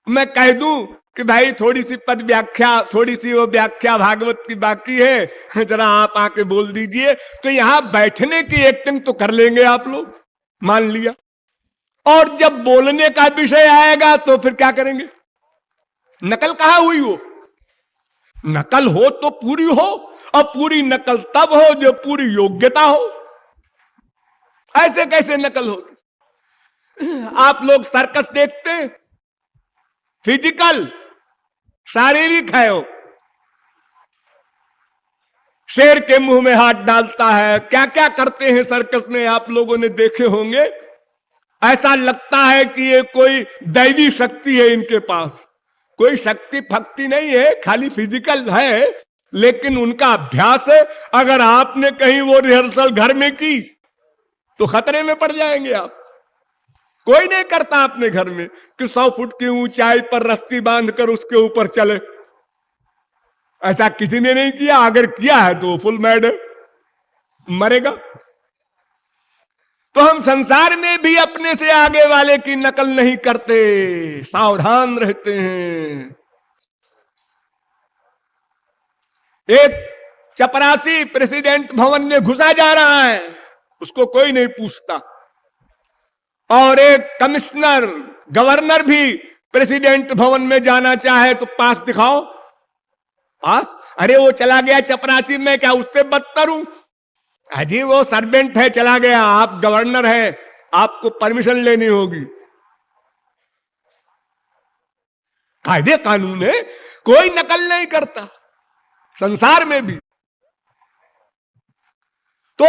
A: मैं कह दूं कि भाई थोड़ी सी पद व्याख्या, थोड़ी सी वो व्याख्या भागवत की बाकी है, जरा आप आके बोल दीजिए, तो यहां बैठने की एक्टिंग तो कर लेंगे आप लोग, मान लिया। और जब बोलने का विषय आएगा तो फिर क्या करेंगे। नकल कहां हुई वो। नकल हो तो पूरी हो, और पूरी नकल तब हो जो पूरी योग्यता हो। ऐसे कैसे नकल होगी। आप लोग सर्कस देखते हैं, फिजिकल शारीरिक है वो, शेर के मुंह में हाथ डालता है, क्या क्या करते हैं सर्कस में, आप लोगों ने देखे होंगे। ऐसा लगता है कि ये कोई दैवी शक्ति है इनके पास, कोई शक्ति फक्ति नहीं है, खाली फिजिकल है, लेकिन उनका अभ्यास है। अगर आपने कहीं वो रिहर्सल घर में की तो खतरे में पड़ जाएंगे आप। कोई नहीं करता अपने घर में कि 100 फुट की ऊंचाई पर रस्सी बांधकर उसके ऊपर चले, ऐसा किसी ने नहीं किया। अगर किया है तो फुल मैड है, मरेगा। तो हम संसार में भी अपने से आगे वाले की नकल नहीं करते, सावधान रहते हैं। एक चपरासी प्रेसिडेंट भवन में घुसा जा रहा है, उसको कोई नहीं पूछता, और एक कमिश्नर गवर्नर भी प्रेसिडेंट भवन में जाना चाहे तो पास दिखाओ, पास। अरे वो चला गया चपरासी, मैं क्या उससे बदतर हूं। अजी वो सर्वेंट है, चला गया, आप गवर्नर हैं, आपको परमिशन लेनी होगी। कायदे कानून है, कोई नकल नहीं करता संसार में भी। तो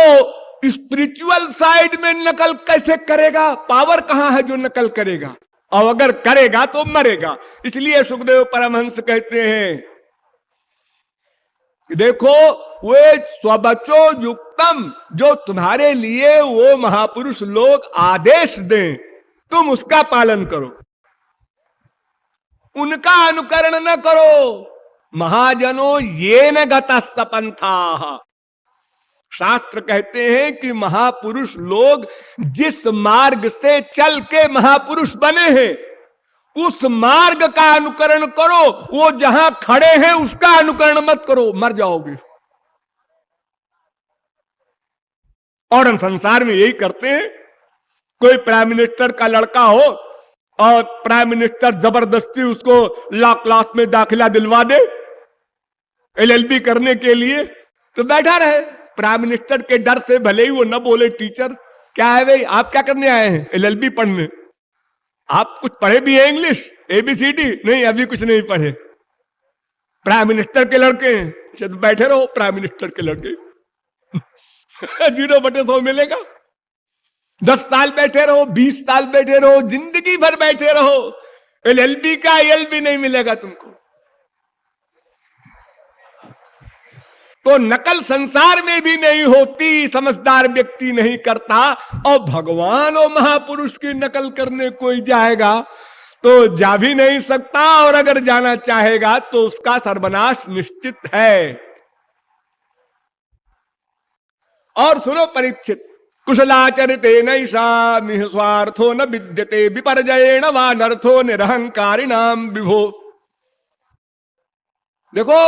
A: स्पिरिचुअल साइड में नकल कैसे करेगा, पावर कहां है जो नकल करेगा, और अगर करेगा तो मरेगा। इसलिए सुखदेव परमहंस कहते हैं देखो वे स्वबचो युक्तम, जो तुम्हारे लिए वो महापुरुष लोग आदेश दें तुम उसका पालन करो, उनका अनुकरण न करो। महाजनों ये न गतः पंथा, शास्त्र कहते हैं कि महापुरुष लोग जिस मार्ग से चल के महापुरुष बने हैं उस मार्ग का अनुकरण करो, वो जहां खड़े हैं उसका अनुकरण मत करो, मर जाओगे। और हम संसार में यही करते हैं। कोई प्राइम मिनिस्टर का लड़का हो और प्राइम मिनिस्टर जबरदस्ती उसको लॉ क्लास में दाखिला दिलवा दे LLB करने के लिए, तो बैठा रहे प्राइम मिनिस्टर के डर से, भले ही वो न बोले टीचर क्या है भाई आप क्या करने आए हैं, LLB पढ़ने, आप कुछ पढ़े भी है इंग्लिश ABCD नहीं, अभी कुछ नहीं पढ़े, प्राइम मिनिस्टर के लड़के हैं, तो बैठे रहो प्राइम मिनिस्टर के लड़के। 0/100 मिलेगा? 10 साल बैठे रहो, 20 साल बैठे रहो, जिंदगी भर बैठे रहो, LLB का एल भी नहीं मिलेगा तुमको। तो नकल संसार में भी नहीं होती, समझदार व्यक्ति नहीं करता, और भगवान और महापुरुष की नकल करने कोई जाएगा तो जा भी नहीं सकता, और अगर जाना चाहेगा तो उसका सर्वनाश निश्चित है। और सुनो परीक्षित, कुशलाचरिते नैषा निस्वार्थो न विद्यते विपर्जयेण वा नर्थो निरहंकारिणाम विभो। देखो,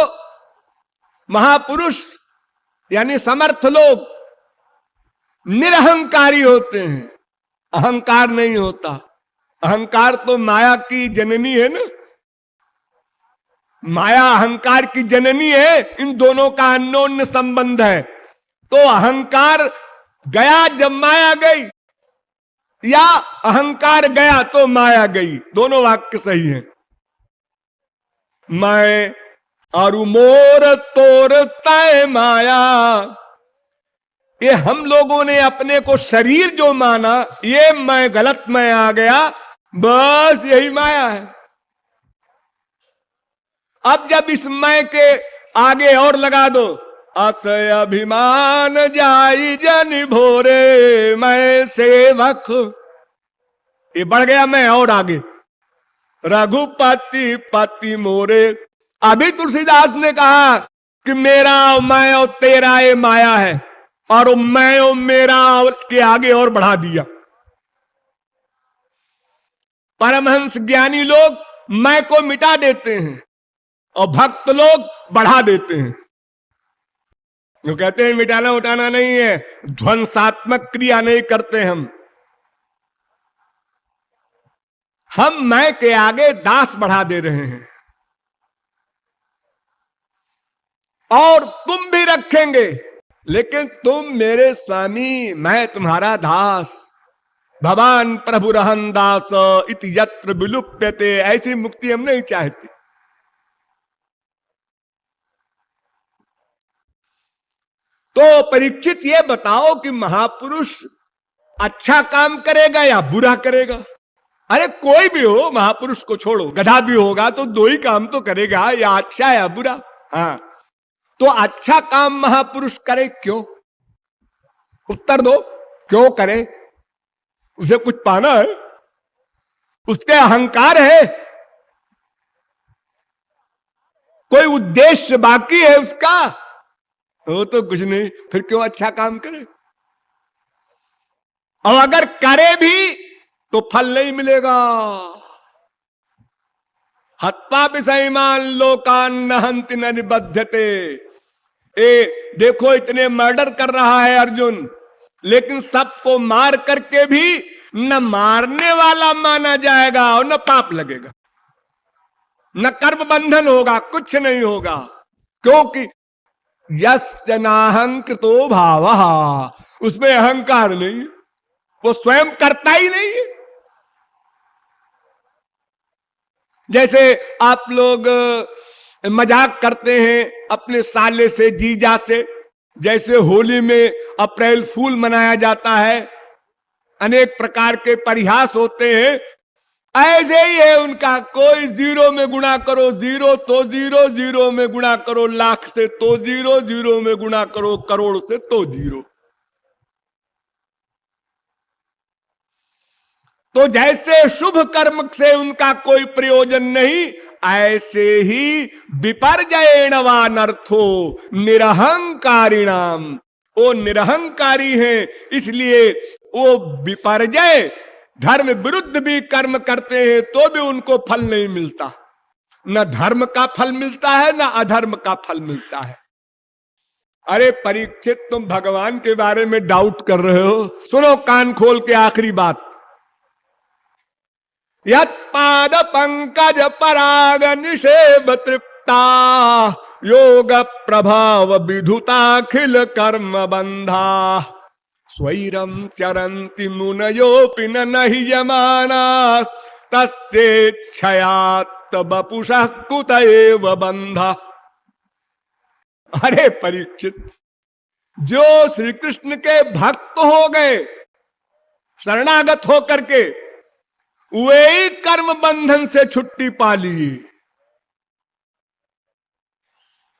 A: महापुरुष यानी समर्थ लोग निरहंकारी होते हैं, अहंकार नहीं होता। अहंकार तो माया की जननी है ना, माया अहंकार की जननी है, इन दोनों का अन्योन्य संबंध है। तो अहंकार गया जब माया गई, या अहंकार गया तो माया गई, दोनों वाक्य सही है। मैं और मोर तोर तय माया, ये हम लोगों ने अपने को शरीर जो माना, ये मैं गलत मैं आ गया, बस यही माया है। अब जब इस मैं के आगे और लगा दो, अस अभिमान जाई जन भोरे मैं सेवक, ये बढ़ गया मैं और आगे, रघुपति पति मोरे। अभी तुलसीदास ने कहा कि मेरा मैं और तेरा ये माया है, और मैं और मेरा के आगे और बढ़ा दिया। परमहंस ज्ञानी लोग मैं को मिटा देते हैं, और भक्त लोग बढ़ा देते हैं। जो कहते हैं मिटाना उठाना नहीं है, ध्वंसात्मक क्रिया नहीं करते हम मैं के आगे दास बढ़ा दे रहे हैं। और तुम भी रखेंगे, लेकिन तुम मेरे स्वामी, मैं तुम्हारा दास। भगवान प्रभु रहन दास इति यत्र विलुप्यते, ऐसी मुक्ति हम नहीं चाहते। तो परीक्षित ये बताओ कि महापुरुष अच्छा काम करेगा या बुरा करेगा? अरे कोई भी हो, महापुरुष को छोड़ो, गधा भी होगा तो दो ही काम तो करेगा, या अच्छा या बुरा। हाँ, तो अच्छा काम महापुरुष करे क्यों? उत्तर दो, क्यों करे? उसे कुछ पाना है? उसके अहंकार है? कोई उद्देश्य बाकी है उसका? वो तो कुछ नहीं, फिर क्यों अच्छा काम करे? और अगर करे भी तो फल नहीं मिलेगा। हत्वा विषयमान लोकान नहंति न निबध्यते। देखो, इतने मर्डर कर रहा है अर्जुन, लेकिन सबको मार करके भी न मारने वाला माना जाएगा और न पाप लगेगा, न कर्म बंधन होगा, कुछ नहीं होगा। क्योंकि यस्य नाहंकृतो भावः, उसमें अहंकार नहीं, वो स्वयं करता ही नहीं है। जैसे आप लोग मजाक करते हैं अपने साले से, जीजा से, जैसे होली में अप्रैल फूल मनाया जाता है, अनेक प्रकार के परिहास होते हैं, ऐसे ही है उनका। कोई 0 में गुणा करो 0 तो 0, 0 में गुणा करो लाख से तो 0, 0 में गुणा करो करोड़ से तो 0। तो जैसे शुभ कर्म से उनका कोई प्रयोजन नहीं, ऐसे ही विपर्जयेण वा नर्थो निरहंकारिणाम, वो निरहंकारी हैं, इसलिए वो विपर्जय धर्म विरुद्ध भी कर्म करते हैं तो भी उनको फल नहीं मिलता। न धर्म का फल मिलता है, न अधर्म का फल मिलता है। अरे परीक्षित, तुम भगवान के बारे में डाउट कर रहे हो? सुनो कान खोल के आखिरी बात। यत्पाद पंकज पराग निषेव तृप्ता योग प्रभाव विधुताखिल कर्म बंधा स्वैरम चरंति मुनयोपि नहि यमाना तस्येच्छयात् बपुषः कुत एव बंधा। अरे परीक्षित, जो श्री कृष्ण के भक्त हो गए शरणागत होकर के, वे ही कर्म बंधन से छुट्टी पा लिए,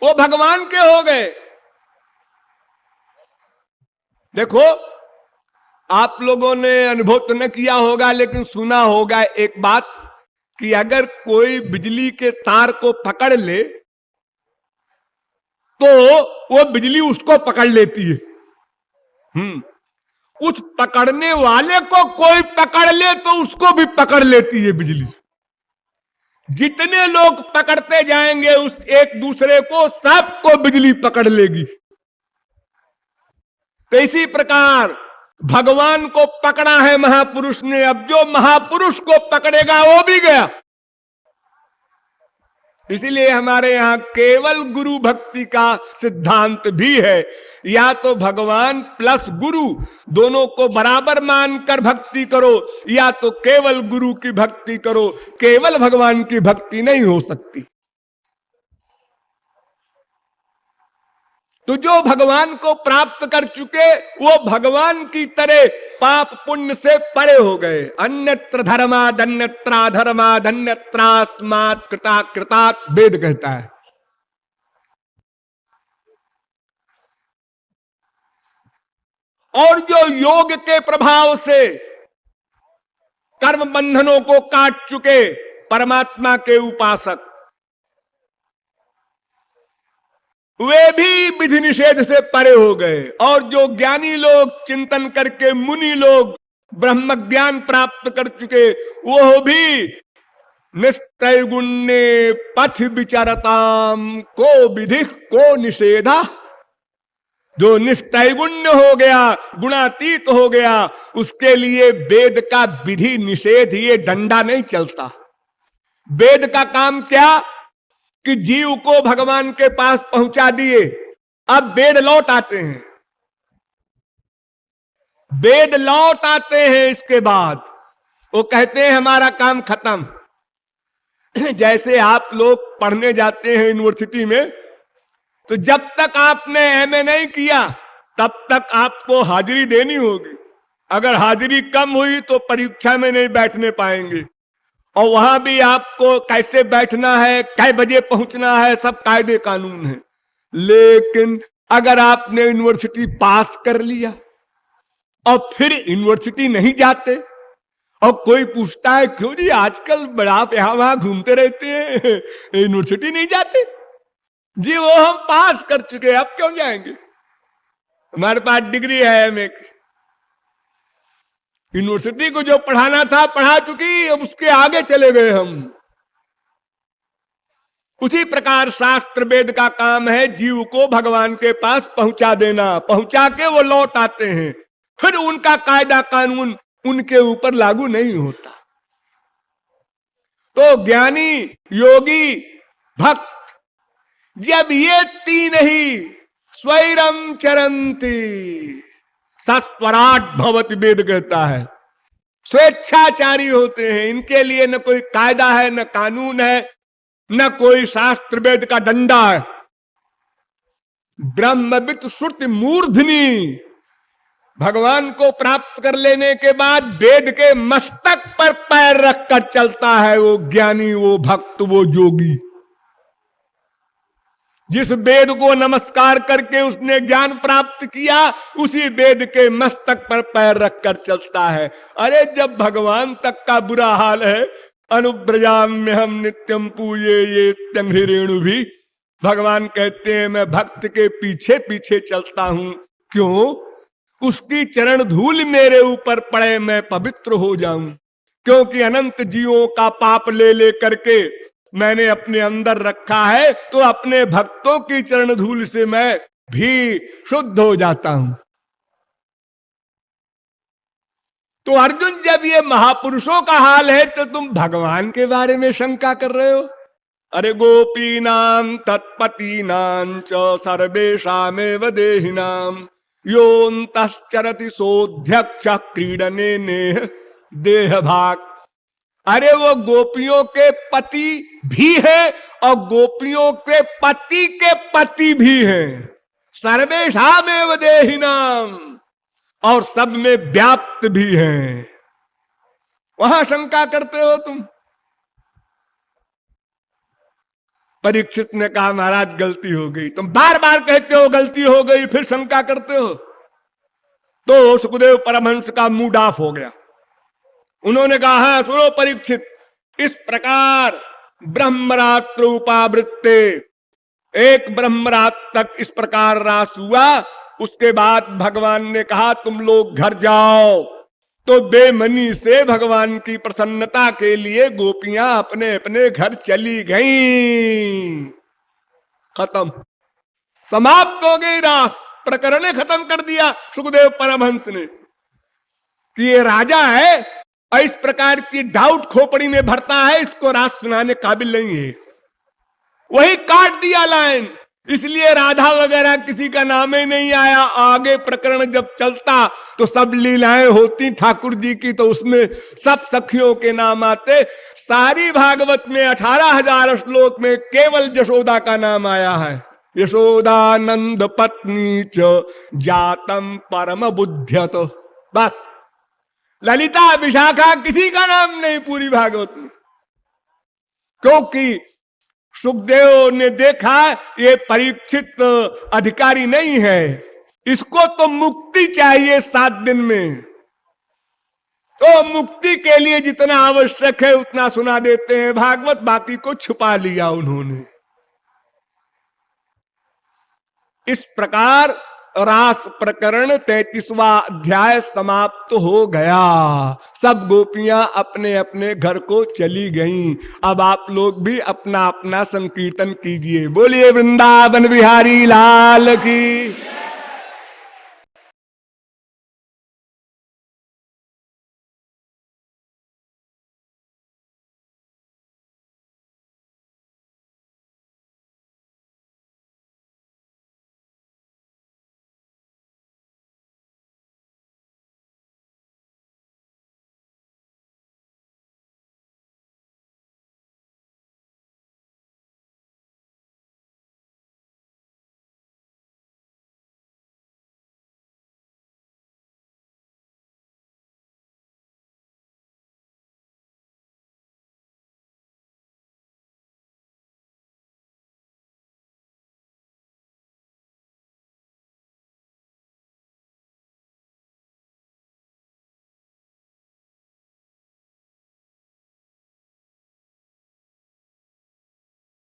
A: वो भगवान के हो गए। देखो, आप लोगों ने अनुभव तो न किया होगा लेकिन सुना होगा एक बात कि अगर कोई बिजली के तार को पकड़ ले तो वो बिजली उसको पकड़ लेती है। उस पकड़ने वाले को कोई पकड़ ले तो उसको भी पकड़ लेती है बिजली। जितने लोग पकड़ते जाएंगे उस एक दूसरे को, सबको बिजली पकड़ लेगी। तो इसी प्रकार भगवान को पकड़ा है महापुरुष ने, अब जो महापुरुष को पकड़ेगा वो भी गया। इसीलिए हमारे यहां केवल गुरु भक्ति का सिद्धांत भी है, या तो भगवान प्लस गुरु दोनों को बराबर मानकर भक्ति करो, या तो केवल गुरु की भक्ति करो। केवल भगवान की भक्ति नहीं हो सकती। तो जो भगवान को प्राप्त कर चुके वो भगवान की तरह पाप पुण्य से परे हो गए। अन्यत्र धर्माद अन्यत्रा धर्माद अन्यत्रास्मात् कृता कृतात् वेद कहता है। और जो योग के प्रभाव से कर्म बंधनों को काट चुके परमात्मा के उपासक, वे भी विधि निषेध से परे हो गए। और जो ज्ञानी लोग चिंतन करके मुनि लोग ब्रह्म ज्ञान प्राप्त कर चुके, वो भी निस्त्रैगुण्य पथ विचरताम को विधि को निषेधा। जो निस्त्रैगुण्य हो गया, गुणातीत हो गया, उसके लिए वेद का विधि निषेध ये डंडा नहीं चलता। वेद का काम क्या कि जीव को भगवान के पास पहुंचा दिए, अब वेद लौट आते हैं। वेद लौट आते हैं, इसके बाद वो कहते हैं हमारा काम खत्म। जैसे आप लोग पढ़ने जाते हैं यूनिवर्सिटी में, तो जब तक आपने एमए नहीं किया तब तक आपको हाजिरी देनी होगी। अगर हाजिरी कम हुई तो परीक्षा में नहीं बैठने पाएंगे। और वहां भी आपको कैसे बैठना है, कै बजे पहुंचना है, सब कायदे कानून है। लेकिन अगर आपने यूनिवर्सिटी पास कर लिया और फिर यूनिवर्सिटी नहीं जाते, और कोई पूछता है क्यों जी आजकल बड़ा यहां वहां घूमते रहते हैं, यूनिवर्सिटी नहीं जाते? जी वो हम पास कर चुके, अब क्यों जाएंगे? हमारे पास डिग्री है एमए की। यूनिवर्सिटी को जो पढ़ाना था पढ़ा चुकी, अब उसके आगे चले गए हम। उसी प्रकार शास्त्र वेद का काम है जीव को भगवान के पास पहुंचा देना। पहुंचा के वो लौट आते हैं, फिर उनका कायदा कानून उनके ऊपर लागू नहीं होता। तो ज्ञानी, योगी, भक्त जब ये तीन ही स्वैरम चरंती सस्वराट भवति, वेद कहता है, स्वेच्छाचारी होते हैं। इनके लिए न कोई कायदा है, न कानून है, न कोई शास्त्र वेद का डंडा है। ब्रह्मविद श्रुति मूर्धनी, भगवान को प्राप्त कर लेने के बाद वेद के मस्तक पर पैर रखकर चलता है वो ज्ञानी, वो भक्त, वो योगी। जिस वेद को नमस्कार करके उसने ज्ञान प्राप्त किया, उसी वेद के मस्तक पर पैर रखकर चलता है। अरे जब भगवान तक का बुरा हाल है, अनुब्रजाम में हम नित्यम पूजे ये तंघ्रेणु भी, भगवान कहते हैं मैं भक्त के पीछे पीछे चलता हूं। क्यों? उसकी चरण धूल मेरे ऊपर पड़े, मैं पवित्र हो जाऊं। क्योंकि अनंत जीवों का पाप ले ले करके मैंने अपने अंदर रखा है, तो अपने भक्तों की चरण धूल से मैं भी शुद्ध हो जाता हूं। तो अर्जुन, जब ये महापुरुषों का हाल है तो तुम भगवान के बारे में शंका कर रहे हो? अरे गोपीनाम तत्पतीनां च सर्वेषामेव देहिनाम योऽन्तश्चरति सोऽध्यक्ष क्रीडने नेह देह भाग। अरे वो गोपियों के पति भी है और गोपियों के पति भी हैं। सर्वेषामेव देहिनाम, और सब में व्याप्त भी हैं। वहां शंका करते हो तुम। परीक्षित ने कहा महाराज गलती हो गई। तुम बार बार कहते हो गलती हो गई, फिर शंका करते हो। तो सुखदेव परमहंस का मूड ऑफ हो गया। उन्होंने कहा हाँ सुनो परीक्षित, इस प्रकार ब्रह्मरात्र उपावृत्ते, एक ब्रह्मरात तक इस प्रकार रास हुआ। उसके बाद भगवान ने कहा तुम लोग घर जाओ। तो बेमनी से भगवान की प्रसन्नता के लिए गोपियां अपने अपने घर चली गईं। खत्म, समाप्त हो गई रास। प्रकरण खत्म कर दिया सुखदेव परमहंस ने कि ये राजा है और इस प्रकार की डाउट खोपड़ी में भरता है, इसको रास सुनाने काबिल नहीं है। वही काट दिया लाइन। इसलिए राधा वगैरह किसी का नाम ही नहीं आया। आगे प्रकरण जब चलता तो सब लीलाएं होती ठाकुर जी की, तो उसमें सब सखियों के नाम आते। सारी भागवत में 18,000 श्लोक में केवल यशोदा का नाम आया है। यशोदानंद पत्नी च जातम परम बुद्ध्यत, बस। ललिता विशाखा किसी का नाम नहीं पूरी भागवत में, क्योंकि सुखदेव ने देखा ये परीक्षित अधिकारी नहीं है, इसको तो मुक्ति चाहिए 7 दिन में। तो मुक्ति के लिए जितना आवश्यक है उतना सुना देते हैं भागवत, बाकी को छुपा लिया उन्होंने। इस प्रकार रास प्रकरण 33वां अध्याय समाप्त हो गया। सब गोपियां अपने अपने घर को चली गईं। अब आप लोग भी अपना अपना संकीर्तन कीजिए। बोलिए वृंदावन बिहारी लाल की।